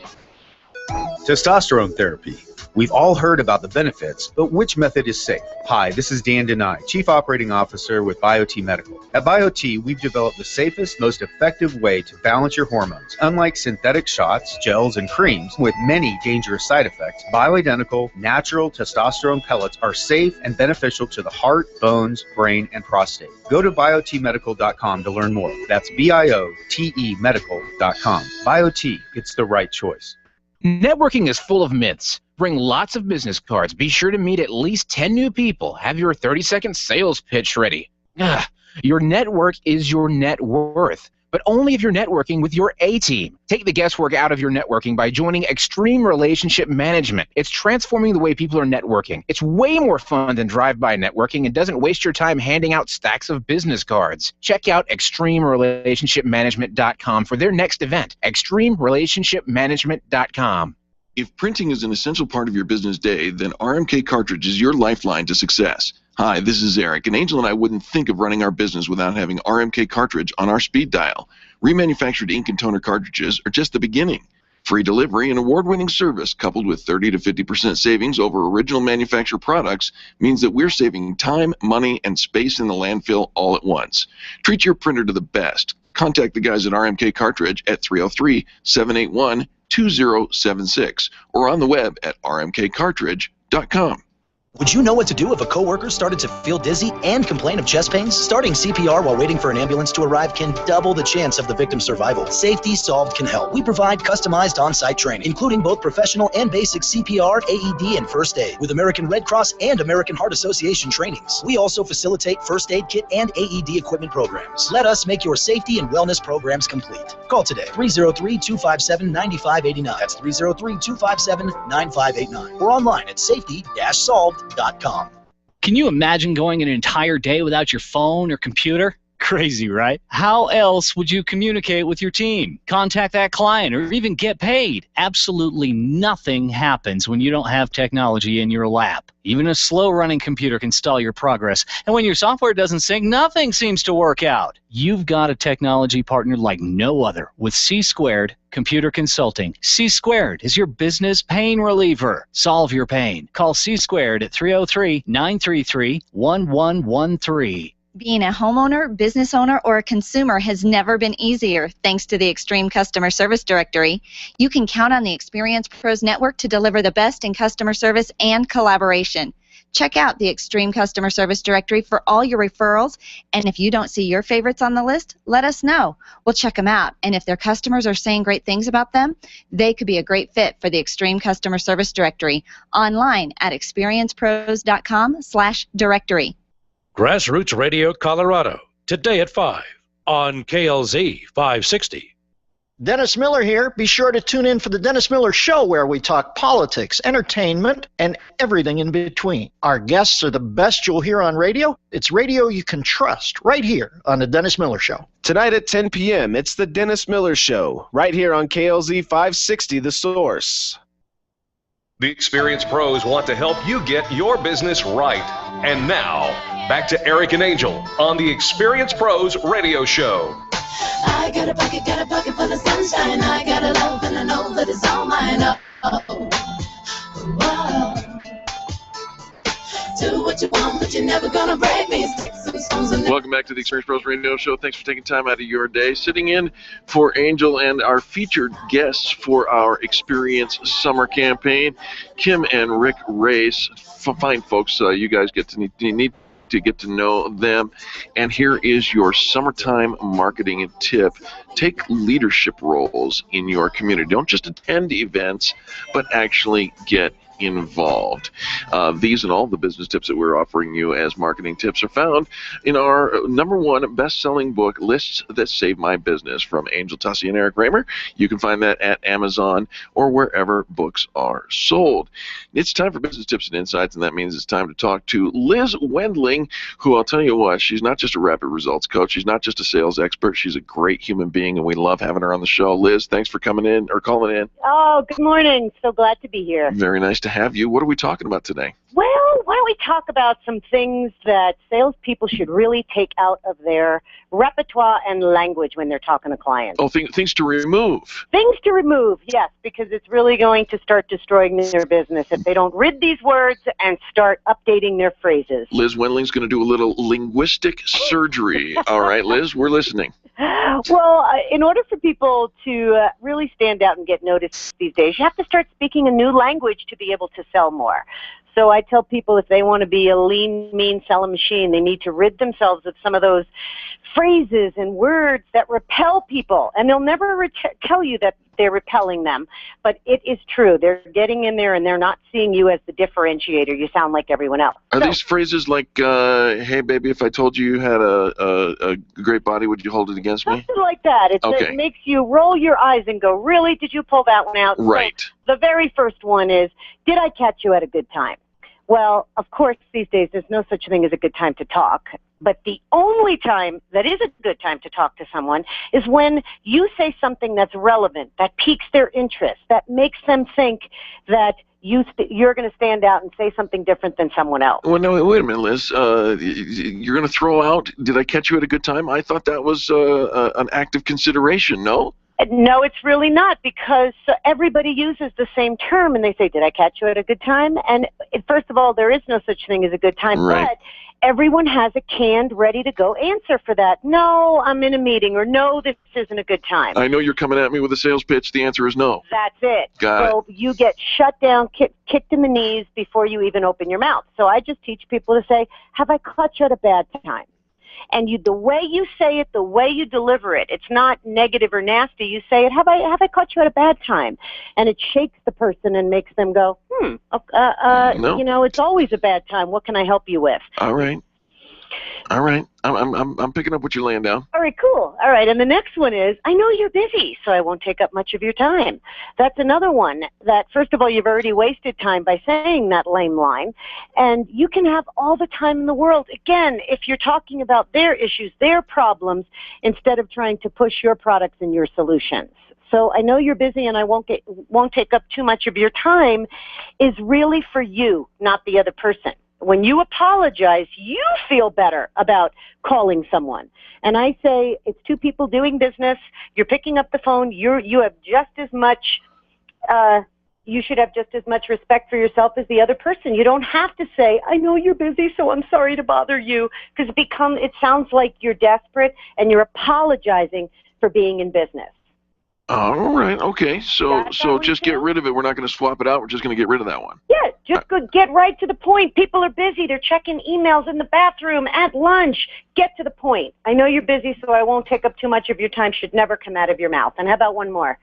Testosterone therapy. We've all heard about the benefits, but which method is safe? Hi, this is Dan Denai, Chief Operating Officer with BioT Medical. At BioT, we've developed the safest, most effective way to balance your hormones. Unlike synthetic shots, gels, and creams with many dangerous side effects, bioidentical, natural testosterone pellets are safe and beneficial to the heart, bones, brain, and prostate. Go to biotmedical.com to learn more. That's BIOTE medical.com. BioT, it's the right choice. Networking is full of myths. Bring lots of business cards. Be sure to meet at least 10 new people. Have your 30-second sales pitch ready. Your network is your net worth, but only if you're networking with your A-team. Take the guesswork out of your networking by joining Extreme Relationship Management. It's transforming the way people are networking. It's way more fun than drive-by networking and doesn't waste your time handing out stacks of business cards. Check out ExtremeRelationshipManagement.com for their next event. ExtremeRelationshipManagement.com. If printing is an essential part of your business day, then RMK Cartridge is your lifeline to success. Hi, this is Eric, and Angel and I wouldn't think of running our business without having RMK Cartridge on our speed dial. Remanufactured ink and toner cartridges are just the beginning. Free delivery and award-winning service coupled with 30 to 50% savings over original manufacturer products means that we're saving time, money, and space in the landfill all at once. Treat your printer to the best. Contact the guys at RMK Cartridge at 303-781-2076 or on the web at rmkcartridge.com. Would you know what to do if a coworker started to feel dizzy and complain of chest pains? Starting CPR while waiting for an ambulance to arrive can double the chance of the victim's survival. Safety Solved can help. We provide customized on-site training, including both professional and basic CPR, AED, and first aid, with American Red Cross and American Heart Association trainings. We also facilitate first aid kit and AED equipment programs. Let us make your safety and wellness programs complete. Call today, 303-257-9589. That's 303-257-9589. Or online at safety-solved.com. Can you imagine going an entire day without your phone or computer? Crazy, right? How else would you communicate with your team, contact that client, or even get paid? Absolutely nothing happens when you don't have technology in your lap. Even a slow-running computer can stall your progress. And when your software doesn't sync, nothing seems to work out. You've got a technology partner like no other with C-Squared Computer Consulting. C-Squared is your business pain reliever. Solve your pain. Call C-Squared at 303-933-1113. Being a homeowner, business owner, or a consumer has never been easier thanks to the Extreme Customer Service Directory. You can count on the Experience Pros Network to deliver the best in customer service and collaboration. Check out the Extreme Customer Service Directory for all your referrals, and if you don't see your favorites on the list, let us know. We'll check them out, and if their customers are saying great things about them, they could be a great fit for the Extreme Customer Service Directory. Online at experiencepros.com/directory. Grassroots Radio Colorado, today at 5 on KLZ 560. Dennis Miller here. Be sure to tune in for the Dennis Miller Show, where we talk politics, entertainment, and everything in between. Our guests are the best you'll hear on radio. It's radio you can trust right here on the Dennis Miller Show. Tonight at 10 p.m., it's the Dennis Miller Show, right here on KLZ 560, The Source. The Experience Pros want to help you get your business right. And now, back to Eric and Angel on the Experience Pros Radio Show. I got a pocket full of sunshine. I got a love and I know that it's all mine. Do what you want, but you're never gonna break me. Welcome back to the Experience Pros Radio Show. Thanks for taking time out of your day. Sitting in for Angel and our featured guests for our Experience Summer Campaign, Kim and Rick Race. Fine folks, you guys need to get to know them. And here is your summertime marketing tip. Take leadership roles in your community. Don't just attend events, but actually get involved. These and all the business tips that we're offering you as marketing tips are found in our #1 best-selling book, Lists That Save My Business, from Angel Tussie and Eric Raymer. You can find that at Amazon or wherever books are sold. It's time for business tips and insights, and that means it's time to talk to Liz Wendling, who, I'll tell you what, she's not just a rapid results coach, she's not just a sales expert, she's a great human being, and we love having her on the show. Liz, thanks for coming in, or calling in. Oh, good morning. So glad to be here. Very nice to have you. What are we talking about today? Well, why don't we talk about some things that salespeople should really take out of their repertoire and language when they're talking to clients? Oh, things to remove. Things to remove, yes, because it's really going to start destroying their business if they don't rid these words and start updating their phrases. Liz Wendling's going to do a little linguistic surgery. All right, Liz, we're listening. Well, in order for people to really stand out and get noticed these days, you have to start speaking a new language to be able to sell more. So I tell people if they want to be a lean, mean selling machine, they need to rid themselves of some of those phrases and words that repel people. And they'll never tell you that they're repelling them. But it is true. They're getting in there and they're not seeing you as the differentiator. You sound like everyone else. Are these phrases like, hey, baby, if I told you you had a great body, would you hold it against me? Something like that. It makes you roll your eyes and go, really? Did you pull that one out? Right. So the very first one is, did I catch you at a good time? Well, of course, these days there's no such thing as a good time to talk. But the only time that is a good time to talk to someone is when you say something that's relevant, that piques their interest, that makes them think that you're going to stand out and say something different than someone else. Well, no, wait a minute, Liz. You're going to throw out, did I catch you at a good time? I thought that was an act of consideration, no? No, it's really not, because everybody uses the same term, and they say, did I catch you at a good time? And first of all, there is no such thing as a good time, right. But everyone has a canned, ready-to-go answer for that. No, I'm in a meeting, or no, this isn't a good time. I know you're coming at me with a sales pitch. The answer is no. That's it. Got it. You get shut down, kicked in the knees before you even open your mouth. So I just teach people to say, have I caught you at a bad time? And the way you say it, the way you deliver it, it's not negative or nasty. You say it, have I caught you at a bad time? And it shakes the person and makes them go, no. You know, it's always a bad time. What can I help you with? All right. All right. I'm picking up what you're laying down. All right, cool. All right, and the next one is, I know you're busy, so I won't take up much of your time. That's another one that, first of all, you've already wasted time by saying that lame line, and you can have all the time in the world, again, if you're talking about their issues, their problems, instead of trying to push your products and your solutions. So I know you're busy and I won't take up too much of your time is really for you, not the other person. When you apologize, you feel better about calling someone. And I say it's two people doing business. You're picking up the phone. You have just as much. You should have just as much respect for yourself as the other person. You don't have to say, "I know you're busy, so I'm sorry to bother you," because it sounds like you're desperate and you're apologizing for being in business. All right. Okay. So just get rid of it. We're not going to swap it out. We're just going to get rid of that one. Yeah, just get right to the point. People are busy. They're checking emails in the bathroom, at lunch. Get to the point. I know you're busy, so I won't take up too much of your time. Should never come out of your mouth. And how about one more?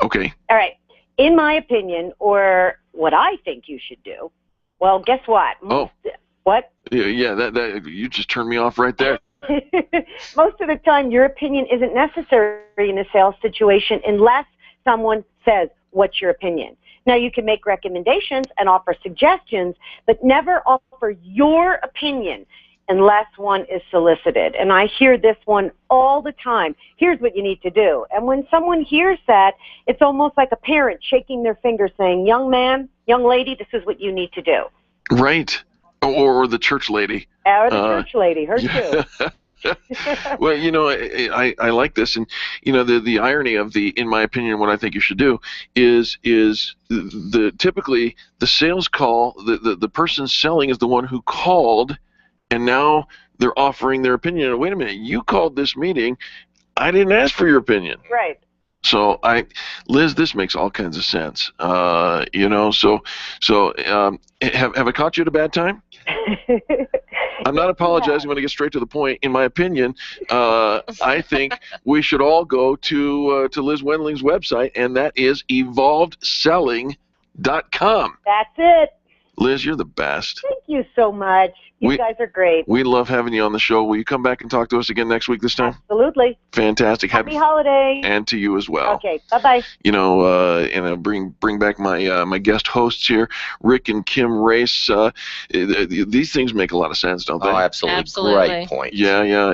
Okay. All right. In my opinion, or what I think you should do, well, guess what? What? Yeah, that you just turned me off right there. Most of the time, your opinion isn't necessary in a sales situation unless someone says, what's your opinion? Now, you can make recommendations and offer suggestions, but never offer your opinion unless one is solicited. And I hear this one all the time. Here's what you need to do. And when someone hears that, it's almost like a parent shaking their finger saying, young man, young lady, this is what you need to do. Right. Or the church lady. Or the church lady, her too. Well, you know, I like this, and you know, the irony of in my opinion, what I think you should do is typically the sales call, the person selling is the one who called, and now they're offering their opinion. Wait a minute, you called this meeting, I didn't ask for your opinion. Right. So Liz, this makes all kinds of sense. You know, so have I caught you at a bad time? I'm not apologizing. When I get straight to the point. In my opinion, I think we should all go to Liz Wendling's website, and that is evolvedselling.com. That's it. Liz, you're the best. Thank you so much. You guys are great. We love having you on the show. Will you come back and talk to us again next week this time? Absolutely. Fantastic. Happy holiday. And to you as well. Okay, bye-bye. You know, and I'll bring back my my guest hosts here, Rick and Kim Race. These things make a lot of sense, don't they? Oh, absolutely. Great point. Yeah.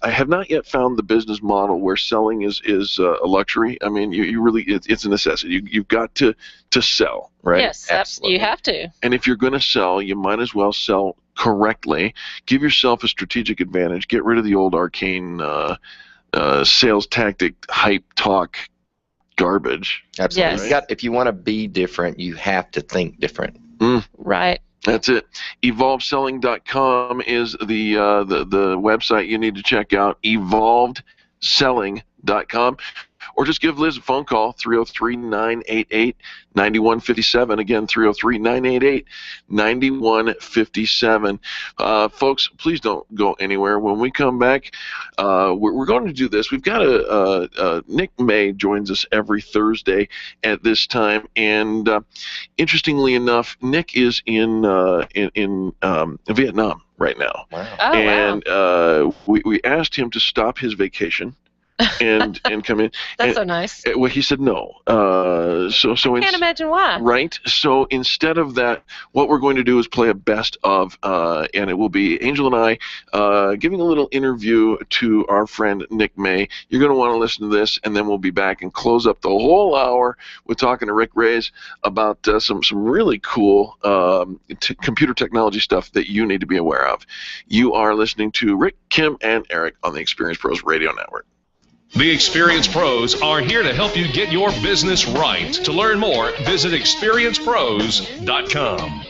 I have not yet found the business model where selling is a luxury. I mean, you really, it's a necessity. You've got to sell, right? Yes, absolutely. You have to. And if you're going to sell, you might as well sell correctly. Give yourself a strategic advantage. Get rid of the old arcane sales tactic, hype talk garbage. Absolutely. Yes. If you want to be different, you have to think different. Right. That's it. EvolvedSelling.com is the website you need to check out. EvolvedSelling.com. Or just give Liz a phone call, 303-988-9157. Again, 303-988-9157. Folks, please don't go anywhere. When we come back, we're going to do this. We've got Nick May joins us every Thursday at this time. And interestingly enough, Nick is in Vietnam right now. Wow. And we asked him to stop his vacation and come in. That's so nice. Well, he said no. So I can't imagine why. Right. So instead of that, what we're going to do is play a best of, and it will be Angel and I giving a little interview to our friend Nick May. You're going to want to listen to this, and then we'll be back and close up the whole hour with talking to Rick Reyes about some really cool computer technology stuff that you need to be aware of. You are listening to Rick, Kim, and Eric on the Experience Pros Radio Network. The Experience Pros are here to help you get your business right. To learn more, visit experiencepros.com.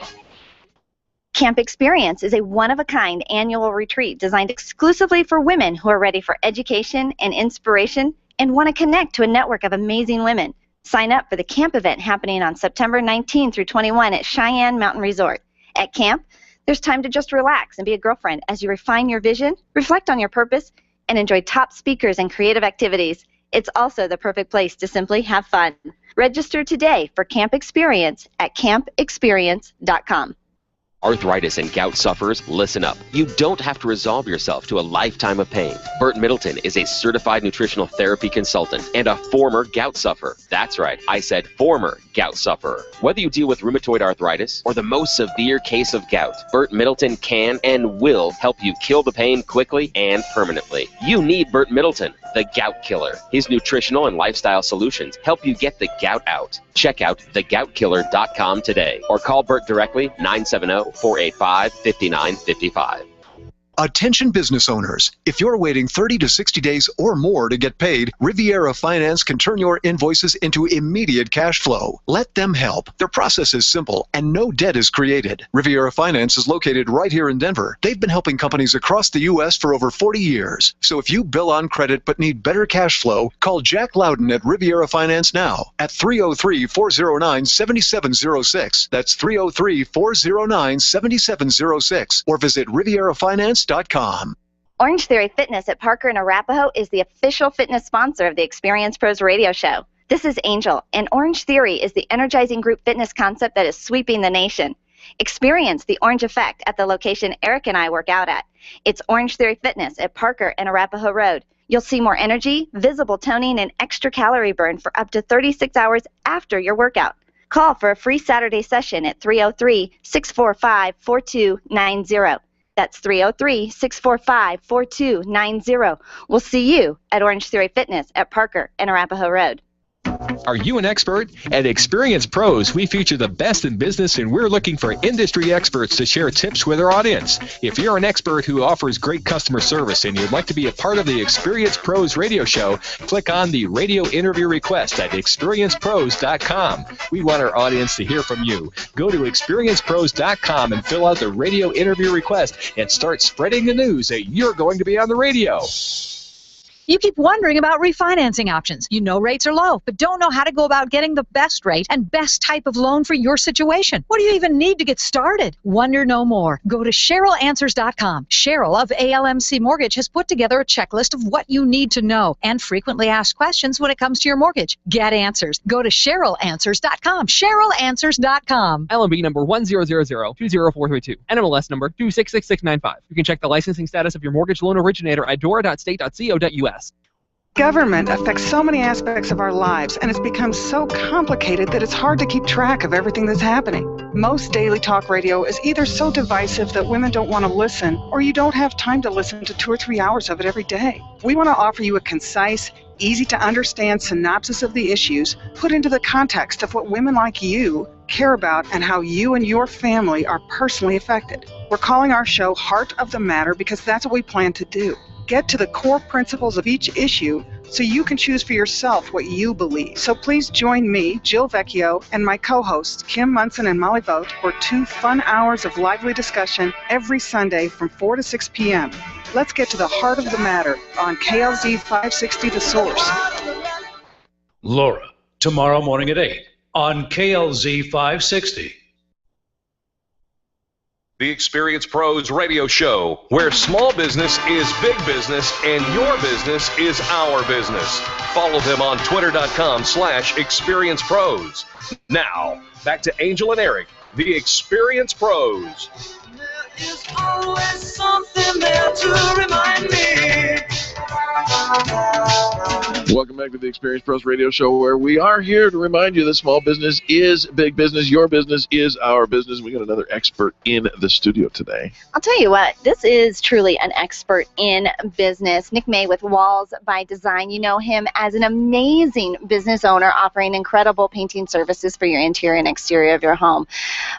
Camp Experience is a one-of-a-kind annual retreat designed exclusively for women who are ready for education and inspiration and want to connect to a network of amazing women. Sign up for the camp event happening on September 19 through 21 at Cheyenne Mountain Resort. At camp, there's time to just relax and be a girlfriend as you refine your vision, reflect on your purpose, and enjoy top speakers and creative activities. It's also the perfect place to simply have fun. Register today for Camp Experience at campexperience.com. Arthritis and gout sufferers, listen up. You don't have to resolve yourself to a lifetime of pain. Burt Middleton is a certified nutritional therapy consultant and a former gout sufferer. That's right, I said former gout sufferer. Whether you deal with rheumatoid arthritis or the most severe case of gout, Burt Middleton can and will help you kill the pain quickly and permanently. You need Burt Middleton, the gout killer. His nutritional and lifestyle solutions help you get the gout out. Check out thegoutkiller.com today or call Burt directly, 970-485-5955. Attention business owners, if you're waiting 30 to 60 days or more to get paid, Riviera Finance can turn your invoices into immediate cash flow. Let them help. Their process is simple and no debt is created. Riviera Finance is located right here in Denver. They've been helping companies across the U.S. for over 40 years. So if you bill on credit but need better cash flow, call Jack Loudon at Riviera Finance now at 303-409-7706. That's 303-409-7706 or visit RivieraFinance.com. Orange Theory Fitness at Parker and Arapahoe is the official fitness sponsor of the Experience Pros radio show. This is Angel, and Orange Theory is the energizing group fitness concept that is sweeping the nation. Experience the orange effect at the location Eric and I work out at. It's Orange Theory Fitness at Parker and Arapahoe Road. You'll see more energy, visible toning, and extra calorie burn for up to 36 hours after your workout. Call for a free Saturday session at 303-645-4290. That's 303-645-4290. We'll see you at Orange Theory Fitness at Parker and Arapahoe Road. Are you an expert? At Experience Pros, we feature the best in business, and we're looking for industry experts to share tips with our audience. If you're an expert who offers great customer service and you'd like to be a part of the Experience Pros radio show, click on the radio interview request at experiencepros.com. We want our audience to hear from you. Go to experiencepros.com and fill out the radio interview request and start spreading the news that you're going to be on the radio. You keep wondering about refinancing options. You know rates are low, but don't know how to go about getting the best rate and best type of loan for your situation. What do you even need to get started? Wonder no more. Go to CherylAnswers.com. Cheryl of ALMC Mortgage has put together a checklist of what you need to know and frequently asked questions when it comes to your mortgage. Get answers. Go to CherylAnswers.com. CherylAnswers.com. LMB number 100020432. NMLS number 266695. You can check the licensing status of your mortgage loan originator at dora.state.co.us. Government affects so many aspects of our lives, and it's become so complicated that it's hard to keep track of everything that's happening. Most daily talk radio is either so divisive that women don't want to listen, or you don't have time to listen to 2 or 3 hours of it every day. We want to offer you a concise, easy-to-understand synopsis of the issues put into the context of what women like you care about and how you and your family are personally affected. We're calling our show Heart of the Matter because that's what we plan to do. Get to the core principles of each issue so you can choose for yourself what you believe. So please join me, Jill Vecchio, and my co-hosts, Kim Munson and Molly Vogt, for 2 fun hours of lively discussion every Sunday from 4 to 6 p.m. Let's get to the heart of the matter on KLZ 560 The Source. Laura, tomorrow morning at 8 on KLZ 560. The Experience Pros radio show, where small business is big business and your business is our business. Follow them on twitter.com/experiencepros. Now, back to Angel and Eric, the Experience Pros. There's always something there to remind me. Welcome back to the Experience Pros Radio Show, where we are here to remind you that small business is big business. Your business is our business. We got another expert in the studio today. I'll tell you what, this is truly an expert in business. Nick May with Walls by Design. You know him as an amazing business owner offering incredible painting services for your interior and exterior of your home.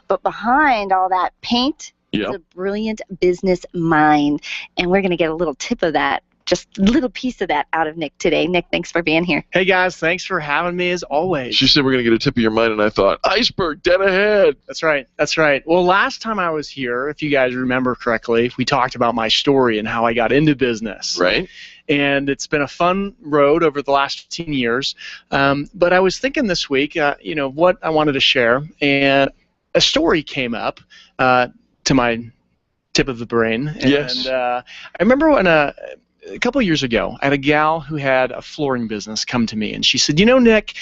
But behind all that paint is a brilliant business mind. And we're going to get a little tip of that, just a little piece of that out of Nick today. Nick, thanks for being here. Hey, guys. Thanks for having me, as always. She said we're going to get a tip of your mind, and I thought, iceberg, dead ahead. That's right. That's right. Well, last time I was here, if you guys remember correctly, we talked about my story and how I got into business. Right. And it's been a fun road over the last 15 years. But I was thinking this week, what I wanted to share, and a story came up to my tip of the brain. Yes. And I remember when a couple of years ago, I had a gal who had a flooring business come to me, and she said, Nick,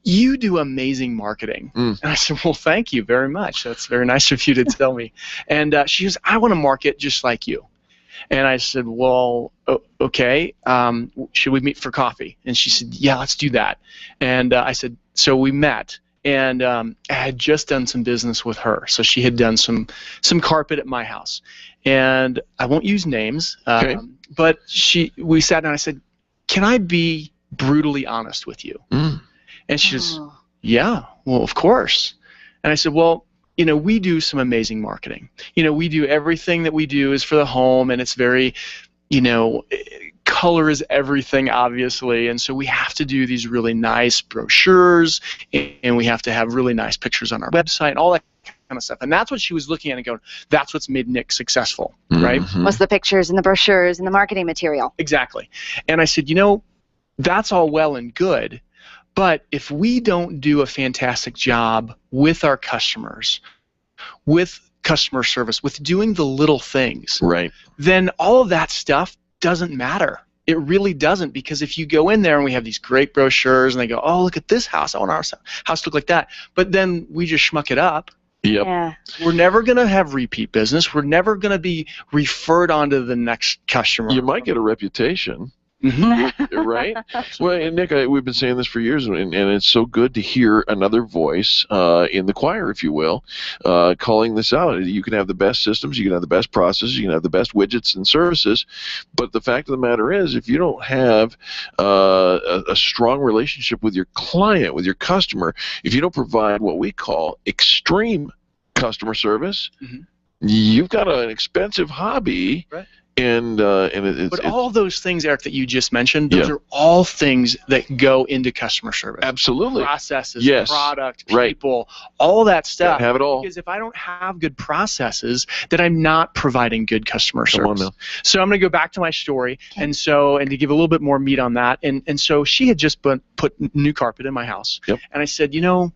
you do amazing marketing. And I said, well, thank you very much. That's very nice of you to tell me. And she goes, I want to market just like you. And I said, well, okay, should we meet for coffee? And she said, yeah, let's do that. And I said, so we met. And I had just done some business with her. So she had done some carpet at my house. And I won't use names, but we sat down and I said, can I be brutally honest with you? And she says, yeah, well, of course. And I said, well, we do some amazing marketing. We do everything that we do is for the home, and it's very, color is everything, obviously, and so we have to do these really nice brochures, and we have to have really nice pictures on our website, all that kind of stuff. And that's what she was looking at and going, that's what's made Nick successful, right? What's the pictures and the brochures and the marketing material? Exactly. And I said, that's all well and good, but if we don't do a fantastic job with our customers, with customer service, with doing the little things, right, then all of that stuff doesn't matter. It really doesn't, because if you go in there and we have these great brochures and they go, oh, look at this house, I want our house to look like that, but then we just schmuck it up. Yep. Yeah. We're never going to have repeat business. We're never going to be referred on to the next customer. You might get a reputation. Right? Well, and Nick, we've been saying this for years, and it's so good to hear another voice in the choir, if you will, calling this out. You can have the best systems, you can have the best processes, you can have the best widgets and services, but the fact of the matter is, if you don't have a strong relationship with your client, with your customer, if you don't provide what we call extreme customer service, you've got an expensive hobby, But all those things, Eric, that you just mentioned, those are all things that go into customer service. Absolutely. Processes, product, people, all that stuff. Gotta have it all. Because if I don't have good processes, then I'm not providing good customer service. So I'm going to go back to my story, and to give a little bit more meat on that. And so she had just put new carpet in my house, and I said, you know,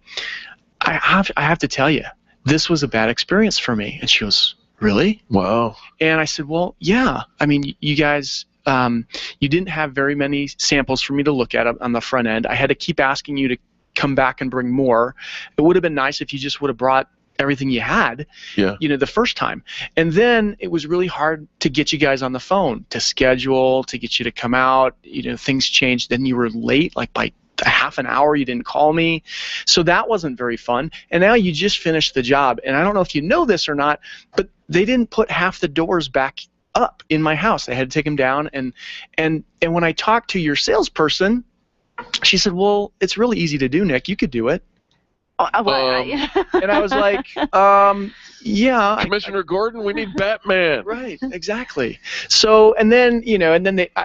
I have to tell you, this was a bad experience for me. And she goes, really? Wow. And I said, well, yeah. I mean, you guys, you didn't have very many samples for me to look at on the front end. I had to keep asking you to come back and bring more. It would have been nice if you just would have brought everything you had, you know, the first time. And then it was really hard to get you guys on the phone, to schedule, to get you to come out. You know, things changed. Then you were late, like by a half an hour, you didn't call me. So that wasn't very fun. And now you just finished the job. And I don't know if you know this or not, but they didn't put half the doors back up in my house. They had to take them down. And when I talked to your salesperson, she said, well, it's really easy to do, Nick. You could do it. And I was like, yeah. Commissioner Gordon, we need Batman. Right, exactly. So, and then, you know,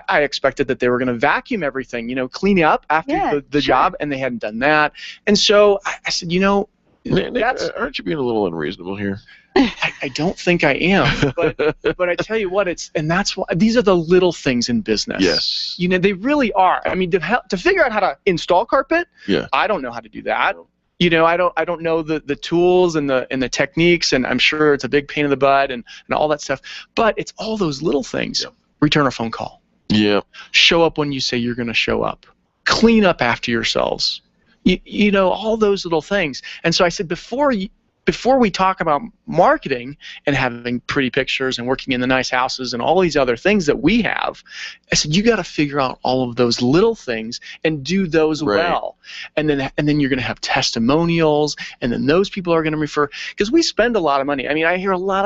I expected that they were going to vacuum everything, you know, clean up after the job, and they hadn't done that. And so I said, you know, Nick, aren't you being a little unreasonable here? I don't think I am, but I tell you what, that's why these are the little things in business. Yes. You know, they really are. I mean, to figure out how to install carpet, I don't know how to do that. You know, I don't know the tools and the techniques, and I'm sure it's a big pain in the butt and all that stuff. But it's all those little things. Return a phone call. Yeah. Show up when you say you're going to show up. Clean up after yourselves. You know, all those little things. And so I said, before we talk about marketing and having pretty pictures and working in the nice houses and all these other things that we have, I said, you got to figure out all of those little things and do those well. And then you're going to have testimonials, and then those people are going to refer, because we spend a lot of money. I mean, I hear a lot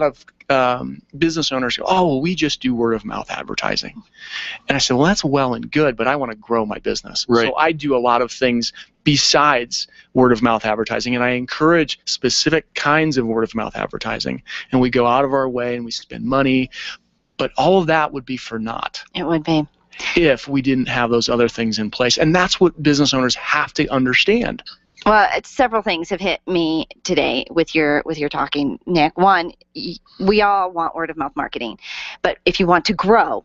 of business owners go, oh, well, we just do word of mouth advertising. And I said, well, that's well and good, but I want to grow my business. So I do a lot of things besides word of mouth advertising, and I encourage specific kinds of word of mouth advertising. And we go out of our way and we spend money, but all of that would be for naught. It would be. If we didn't have those other things in place. And that's what business owners have to understand. Well, several things have hit me today with your talking, Nick. One, we all want word of mouth marketing, but if you want to grow,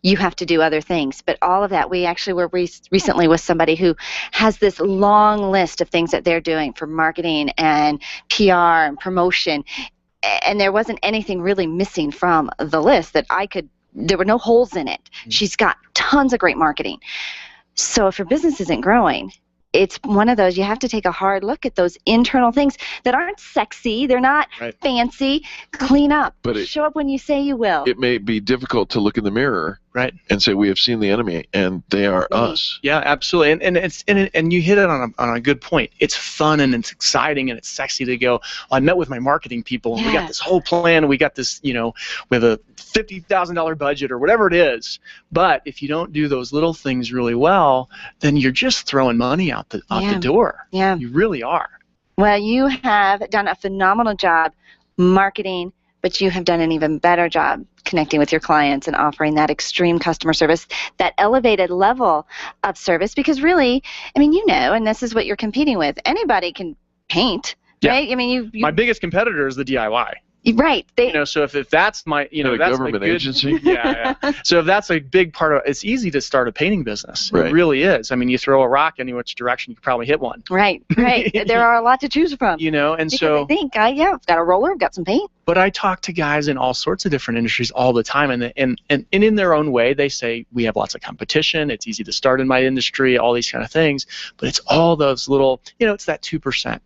you have to do other things. But all of that, we actually were recently with somebody who has this long list of things that they're doing for marketing and PR and promotion, and there wasn't anything really missing from the list that there were no holes in it. She's got tons of great marketing. So if your business isn't growing, it's one of those, you have to take a hard look at those internal things that aren't sexy, they're not fancy. Clean up. Show up when you say you will. It may be difficult to look in the mirror and say, we have seen the enemy, and they are us. Yeah, absolutely. And you hit it on a good point. It's fun and it's exciting and it's sexy to go, I met with my marketing people and we got this whole plan and we got this, you know, with a $50,000 budget or whatever it is. But if you don't do those little things really well, then you're just throwing money out the door. Yeah. You really are. Well, you have done a phenomenal job marketing, but you have done an even better job connecting with your clients and offering that extreme customer service, that elevated level of service. Because really, I mean, you know, and this is what you're competing with. Anybody can paint, right? I mean, my biggest competitor is the DIY. Right. You know, so if that's my, you know, that's government agency. So if that's a big part of, it's easy to start a painting business. It really is. I mean, you throw a rock any which direction, you can probably hit one. Right. There are a lot to choose from. You know, and because so I think, I've got a roller, I've got some paint. But I talk to guys in all sorts of different industries all the time, and in their own way, they say, we have lots of competition, it's easy to start in my industry, all these kind of things, but it's all those little, you know, it's that 2%.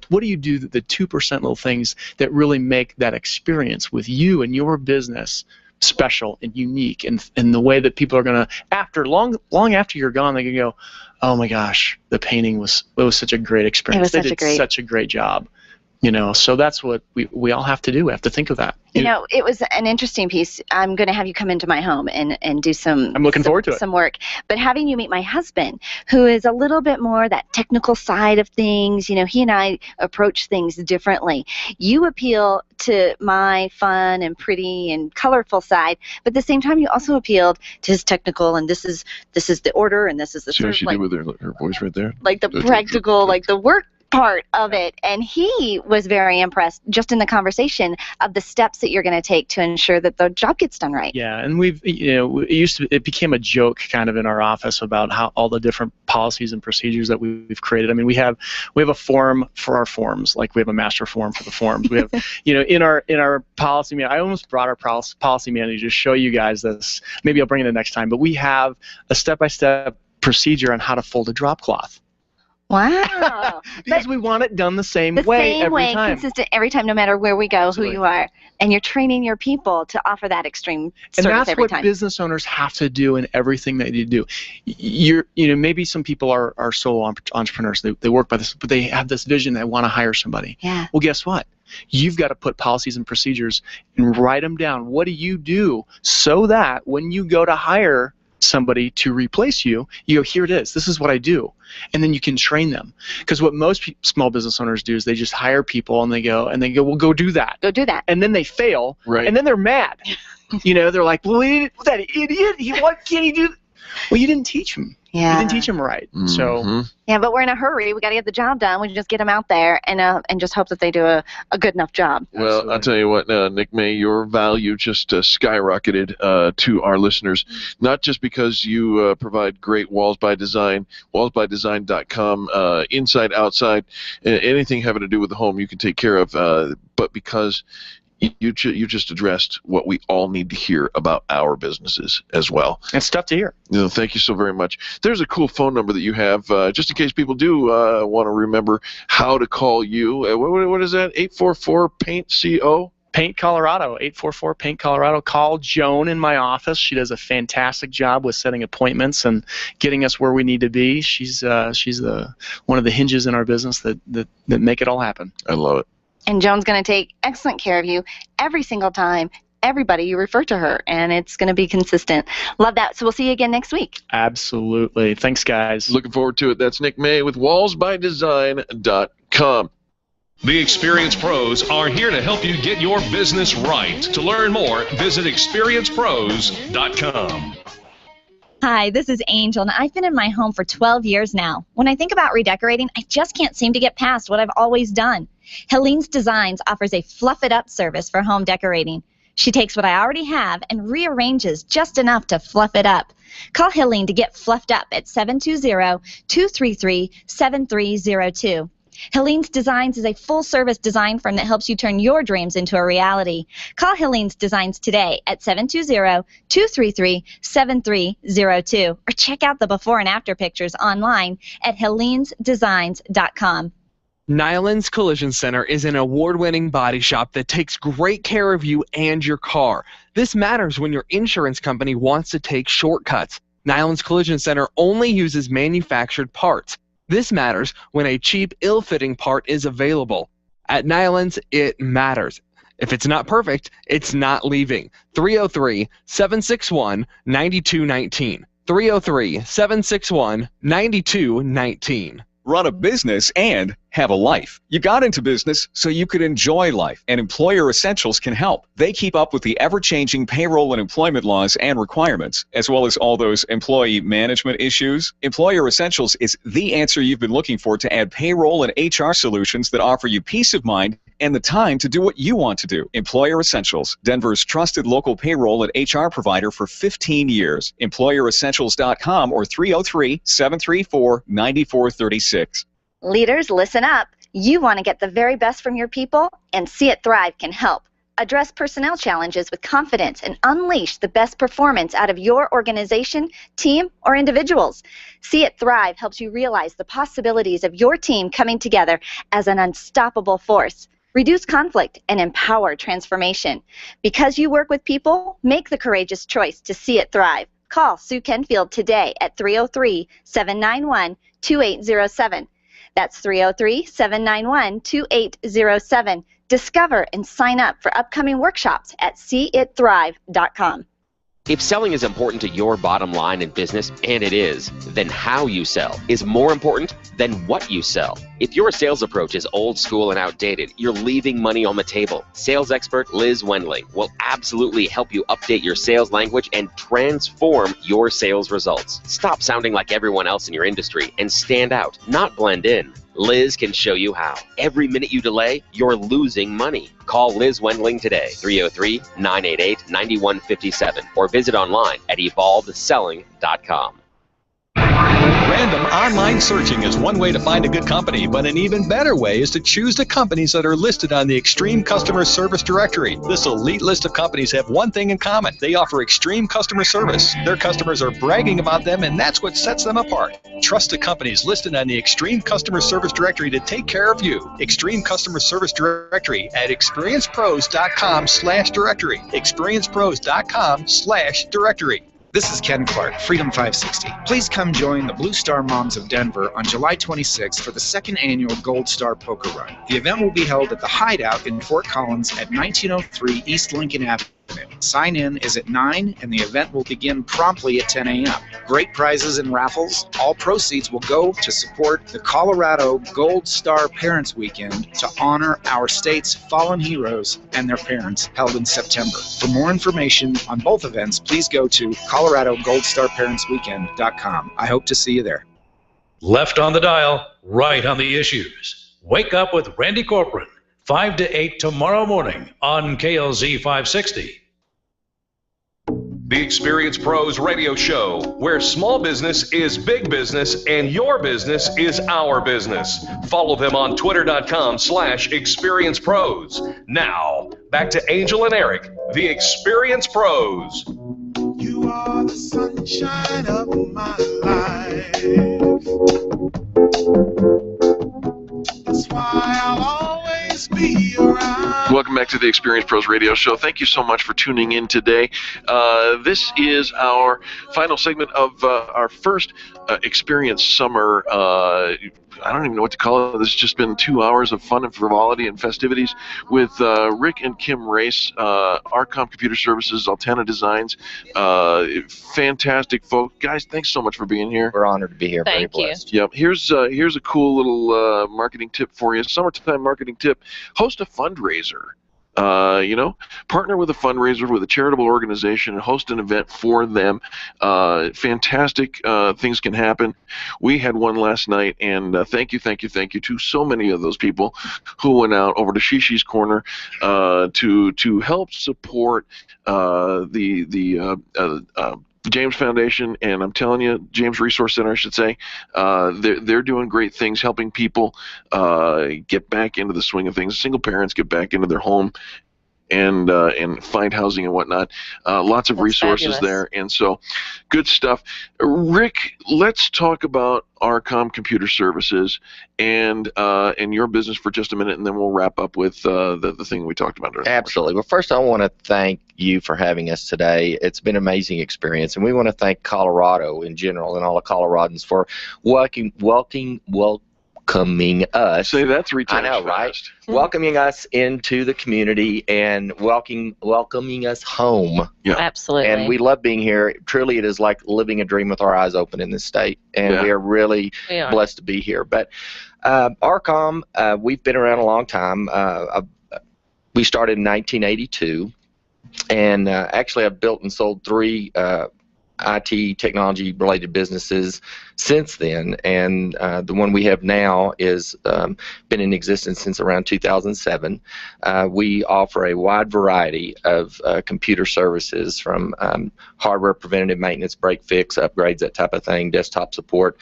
What do you do, the 2% little things that really make that experience with you and your business special and unique, and the way that people are going to, long after you're gone, they can go, oh my gosh, the painting was such a great experience. They did such a great job. So that's what we all have to do. We have to think of that. It was an interesting piece. I'm going to have you come into my home and do some. I'm looking forward to it. Some work. But having you meet my husband, who is a little bit more that technical side of things, he and I approach things differently. You appeal to my fun and pretty and colorful side, but at the same time, you also appealed to his technical, and this is the order, and this is the See what she did with her voice right there? Like the practical, like the work part of it, and he was very impressed just in the conversation of the steps that you're going to take to ensure that the job gets done right. Yeah, and it became a joke kind of in our office about how all the different policies and procedures that we've created. I mean, we have a form for our forms, like we have a master form for the forms. We have, in our policy manual, I almost brought our policy manual to show you guys this. Maybe I'll bring it in next time, but we have a step-by-step procedure on how to fold a drop cloth. Wow. Because we want it done the same way every time. Consistent every time, no matter where we go, Absolutely. who you are. And you're training your people to offer that extreme And service that's every what time. business owners have to do in everything that you do. Maybe some people are solo entrepreneurs. They work by this, but they have this vision. They want to hire somebody. Yeah. Well, guess what? You've got to put policies and procedures and write them down. What do you do so that when you go to hire somebody to replace you, you go, here it is. This is what I do. And then you can train them. Because what most small business owners do is they just hire people and they go, well, go do that. Go do that. And then they fail. Right. And then they're mad. They're like, well, that idiot, what can he do? Well, you didn't teach him. Yeah. You didn't teach him right. So. Yeah, but we're in a hurry. We got to get the job done. We just get them out there and just hope that they do a good enough job. Well, Absolutely. I'll tell you what, Nick May, your value just skyrocketed to our listeners, not just because you provide great walls by design, wallsbydesign.com, inside, outside, anything having to do with the home you can take care of, but because you just addressed what we all need to hear about our businesses as well. It's tough to hear. Thank you so very much. There's a cool phone number that you have, just in case people do want to remember how to call you. What is that? 844-PAINT-CO? Paint Colorado, 844-PAINT Colorado. Call Joan in my office. She does a fantastic job with setting appointments and getting us where we need to be. She's one of the hinges in our business that make it all happen. I love it. And Joan's going to take excellent care of you every single time, everybody you refer to her, and it's going to be consistent. Love that. So we'll see you again next week. Absolutely. Thanks, guys. Looking forward to it. That's Nick May with wallsbydesign.com. The Experience Pros are here to help you get your business right. To learn more, visit experiencepros.com. Hi, this is Angel, and I've been in my home for 12 years now. When I think about redecorating, I just can't seem to get past what I've always done. Helene's Designs offers a fluff-it-up service for home decorating. She takes what I already have and rearranges just enough to fluff it up. Call Helene to get fluffed up at 720-233-7302. Helene's Designs is a full-service design firm that helps you turn your dreams into a reality. Call Helene's Designs today at 720-233-7302 or check out the before and after pictures online at helenesdesigns.com. Nyland's Collision Center is an award-winning body shop that takes great care of you and your car. This matters when your insurance company wants to take shortcuts. Nyland's Collision Center only uses manufactured parts. This matters when a cheap, ill-fitting part is available. At Nyland's, it matters. If it's not perfect, it's not leaving. 303-761-9219. 303-761-9219. Run a business and have a life. You got into business so you could enjoy life, and Employer Essentials can help. They keep up with the ever-changing payroll and employment laws and requirements, as well as all those employee management issues. Employer Essentials is the answer you've been looking for to add payroll and HR solutions that offer you peace of mind and the time to do what you want to do. Employer Essentials, Denver's trusted local payroll and HR provider for 15 years. EmployerEssentials.com or 303-734-9436. Leaders, listen up. You want to get the very best from your people, and See It Thrive can help. Address personnel challenges with confidence and unleash the best performance out of your organization, team, or individuals. See It Thrive helps you realize the possibilities of your team coming together as an unstoppable force. Reduce conflict and empower transformation. Because you work with people, make the courageous choice to See It Thrive. Call Sue Kenfield today at 303-791-2807. That's 303-791-2807. Discover and sign up for upcoming workshops at seeitthrive.com. If selling is important to your bottom line in business, and it is, then how you sell is more important than what you sell. If your sales approach is old school and outdated, you're leaving money on the table. Sales expert Liz Wendling will absolutely help you update your sales language and transform your sales results. Stop sounding like everyone else in your industry and stand out, not blend in. Liz can show you how. Every minute you delay, you're losing money. Call Liz Wendling today, 303-988-9157, or visit online at evolvedselling.com. Random online searching is one way to find a good company, but an even better way is to choose the companies that are listed on the Extreme Customer Service Directory. This elite list of companies have one thing in common. They offer extreme customer service. Their customers are bragging about them, and that's what sets them apart. Trust the companies listed on the Extreme Customer Service Directory to take care of you. Extreme Customer Service Directory at experiencepros.com/directory. experiencepros.com/directory. This is Ken Clark, Freedom 560. Please come join the Blue Star Moms of Denver on July 26th for the second annual Gold Star Poker Run. The event will be held at the Hideout in Fort Collins at 1903 East Lincoln Avenue. Sign in is at 9 and the event will begin promptly at 10 a.m. Great prizes and raffles. All proceeds will go to support the Colorado Gold Star Parents Weekend to honor our state's fallen heroes and their parents, held in September. For more information on both events, please go to ColoradoGoldStarParentsWeekend.com. I hope to see you there. Left on the dial, right on the issues. Wake up with Randy Corcoran, 5 to 8 tomorrow morning on KLZ 560. The Experience Pros radio show, where small business is big business and your business is our business. Follow them on twitter.com/experiencepros. Now, back to Angel and Eric, the Experience Pros. You are the sunshine of my life. That's why I'll always be around. Welcome back to the Experience Pros Radio Show. Thank you so much for tuning in today. This is our final segment of our first Experience Summer. I don't even know what to call it. This has just been 2 hours of fun and frivolity and festivities with Rick and Kim Race, RCOM Computer Services, Altana Designs. Fantastic folk. Guys, thanks so much for being here. We're honored to be here. Thank Very you. blessed. Yep. Here's a cool little marketing tip for you. Summertime marketing tip. Host a fundraiser. Partner with a fundraiser with a charitable organization and host an event for them. Fantastic things can happen. We had one last night, and thank you to so many of those people who went out over to Shishi's Corner to help support the James Foundation, and I'm telling you, James Resource Center, I should say, they're doing great things, helping people get back into the swing of things. Single parents get back into their home and find housing and whatnot. Lots of resources there, and so good stuff. Rick, let's talk about RCOM Computer Services and your business for just a minute, and then we'll wrap up with the thing we talked about earlier. Absolutely. Well, first I want to thank you for having us today. It's been an amazing experience, and we want to thank Colorado in general and all the Coloradans for welcoming us. Say that 3 times. I know, fast. right? Welcoming us into the community and welcoming us home. Yeah. Absolutely. And we love being here. Truly, it is like living a dream with our eyes open in this state, and we are really blessed to be here. But RCOM, we've been around a long time. We started in 1982, and actually I've built and sold 3 IT technology-related businesses since then, and the one we have now is been in existence since around 2007. We offer a wide variety of computer services, from hardware preventative maintenance, break fix, upgrades, that type of thing, desktop support,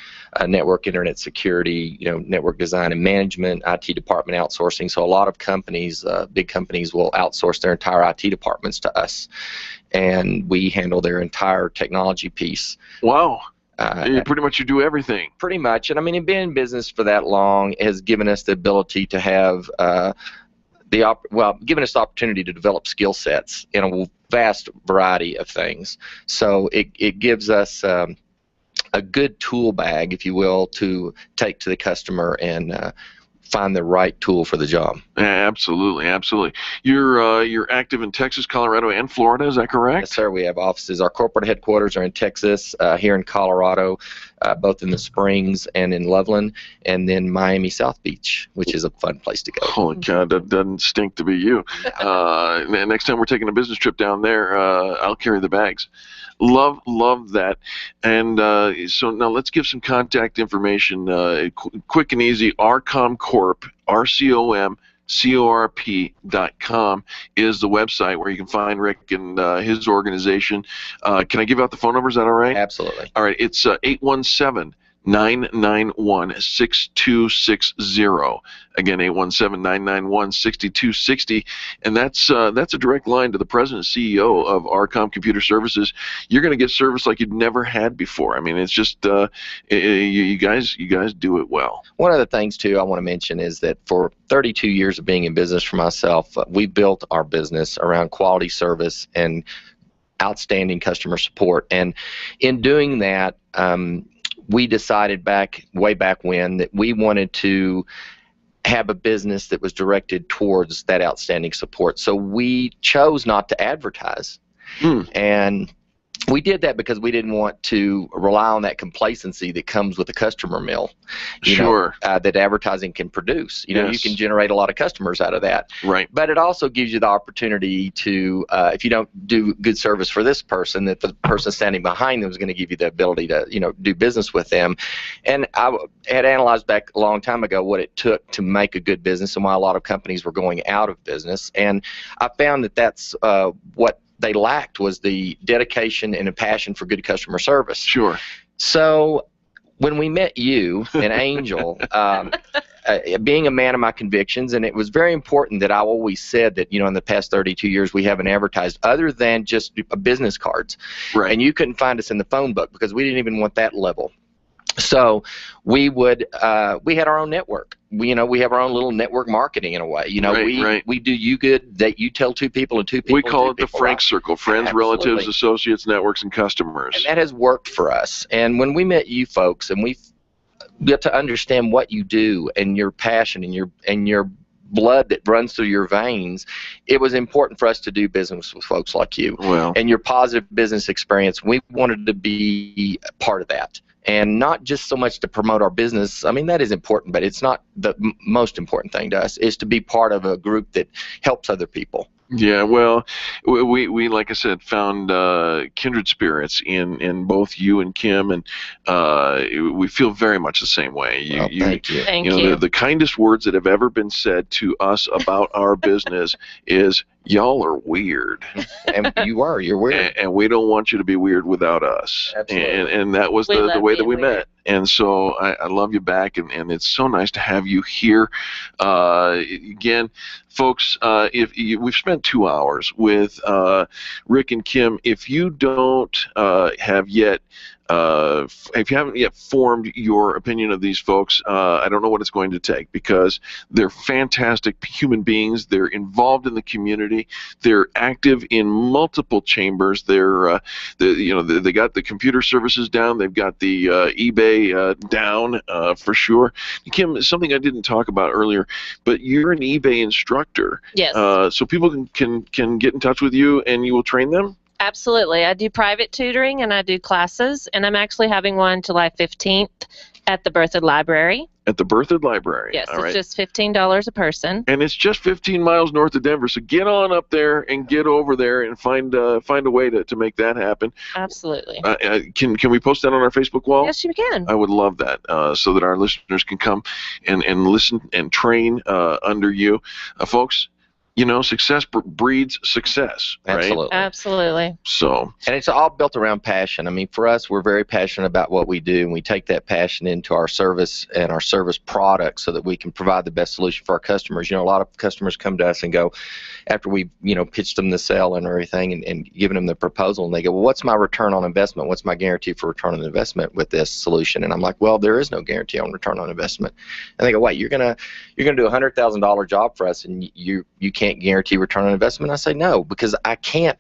network internet security, network design and management, IT department outsourcing. So a lot of companies, big companies, will outsource their entire IT departments to us, and we handle their entire technology piece. Wow. Pretty much you do everything. Pretty much. And I mean, being in business for that long has given us the ability to have given us the opportunity to develop skill sets in a vast variety of things. So it gives us a good tool bag, if you will, to take to the customer and find the right tool for the job. Absolutely, absolutely. You're active in Texas, Colorado, and Florida. Is that correct? Yes, sir. We have offices. Our corporate headquarters are in Texas, here in Colorado, both in the Springs and in Loveland, and then Miami South Beach, which is a fun place to go. Holy God, that doesn't stink to be you. Next time we're taking a business trip down there, I'll carry the bags. Love that. And so now let's give some contact information, quick and easy. RCOMCorp, RCOMCorp.com is the website where you can find Rick and his organization. Can I give out the phone number? Is that all right? Absolutely. All right. It's 817-991-6260. Again, 817-991-6260. And that's a direct line to the president and CEO of RCOM Computer Services. You're going to get service like you've never had before. I mean, it's just you guys do it well. One of the things, too, I want to mention is that for 32 years of being in business for myself, we built our business around quality service and outstanding customer support. And in doing that, we decided way back when that we wanted to have a business that was directed towards that outstanding support. So we chose not to advertise. And we did that because we didn't want to rely on that complacency that comes with a customer mill, that advertising can produce. You can generate a lot of customers out of that. Right. But it also gives you the opportunity to, if you don't do good service for this person, that the person standing behind them is going to give you the ability to, do business with them. And I had analyzed back a long time ago what it took to make a good business and why a lot of companies were going out of business. And I found that that's what they lacked was the dedication and a passion for good customer service. Sure. So when we met you and Angel, being a man of my convictions, and it was very important that I always said that, in the past 32 years we haven't advertised other than just business cards. Right. And you couldn't find us in the phone book because we didn't even want that level. So we had our own network. We have our own little network marketing in a way. We do you good that you tell two people and two people. We call it the Frank Circle: friends, relatives, associates, networks, and customers. And that has worked for us. And when we met you folks, and we get to understand what you do and your passion and your blood that runs through your veins, it was important for us to do business with folks like you. Well, and your positive business experience, we wanted to be part of that. And not just so much to promote our business. I mean, that is important, but it's not the most important thing to us, is to be part of a group that helps other people. Yeah, well, we like I said, found kindred spirits in both you and Kim, and we feel very much the same way. Thank you. Thank you. The kindest words that have ever been said to us about our business is, y'all are weird. And you're weird. And we don't want you to be weird without us. Absolutely. And that was the way that we met. And so I love you back, and it's so nice to have you here. Again, folks, we've spent 2 hours with Rick and Kim. If you don't have yet if you haven't yet formed your opinion of these folks, I don't know what it's going to take, because they're fantastic human beings. They're involved in the community. They're active in multiple chambers. They got the computer services down. They've got the eBay down for sure. Kim, something I didn't talk about earlier, but you're an eBay instructor. Yes. So people can get in touch with you and you will train them? Absolutely. I do private tutoring and I do classes, and I'm actually having one July 15th at the Berthoud Library. At the Berthoud Library. Yes, All it's right. just $15 a person. And it's just 15 miles north of Denver, so get on up there and get over there and find a way to make that happen. Absolutely. Can we post that on our Facebook wall? Yes, you can. I would love that, so that our listeners can come and listen and train under you. Folks, success breeds success, right? Absolutely. Absolutely. So. And it's all built around passion. I mean, for us, we're very passionate about what we do, and we take that passion into our service and our service products so that we can provide the best solution for our customers. A lot of customers come to us and go, after we, pitched them the sale and everything and given them the proposal, and they go, well, what's my return on investment? What's my guarantee for return on investment with this solution? And I'm like, well, there is no guarantee on return on investment. And they go, wait, you're gonna do a $100,000 job for us, and you can't can't guarantee return on investment. I say no, because I can't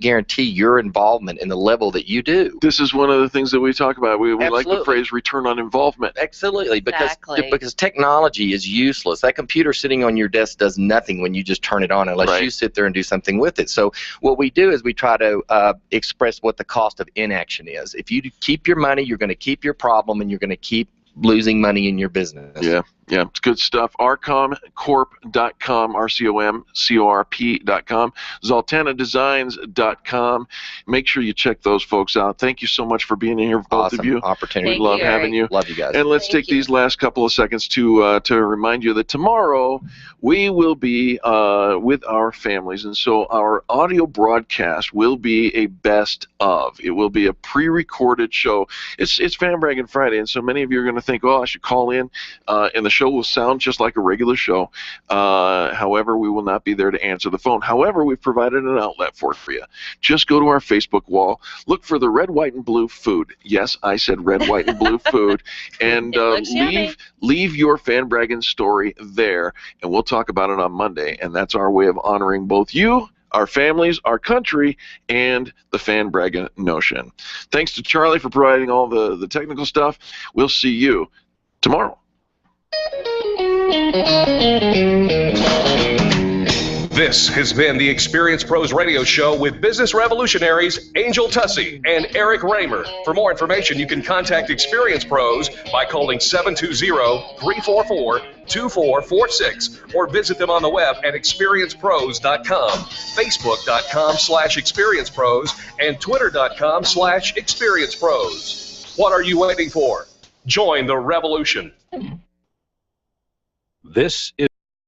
guarantee your involvement in the level that you do. This is one of the things that we talk about. We like the phrase return on involvement. Absolutely, because technology is useless. That computer sitting on your desk does nothing when you just turn it on unless you sit there and do something with it. So what we do is we try to express what the cost of inaction is. If you keep your money, you're going to keep your problem, and you're going to keep losing money in your business. Yeah, it's good stuff. RCOMCorp.com, RCOMCorp.com, ZoltanaDesigns.com. Make sure you check those folks out. Thank you so much for being here, both of you. Opportunity. We love having you. Love you guys. And let's take these last couple of seconds to remind you that tomorrow we will be with our families, and so our audio broadcast will be a best of. It will be a pre-recorded show. It's Fan Bragging Friday, and so many of you are going to think, oh, I should call in, and the show will sound just like a regular show. However, we will not be there to answer the phone. However, we've provided an outlet for you. Just go to our Facebook wall, look for the red, white, and blue food. Yes, I said red, white, and blue food, and leave your Fan Bragging story there, and we'll talk about it on Monday. And that's our way of honoring both you, our families, our country, and the Fan Bragging notion. Thanks to Charlie for providing all the technical stuff. We'll see you tomorrow. This has been the Experience Pros Radio Show with business revolutionaries Angel Tussey and Eric Raymer. For more information, you can contact Experience Pros by calling 720-344-2446 or visit them on the web at experiencepros.com, facebook.com/experiencepros, and twitter.com/experiencepros. What are you waiting for? Join the revolution. This is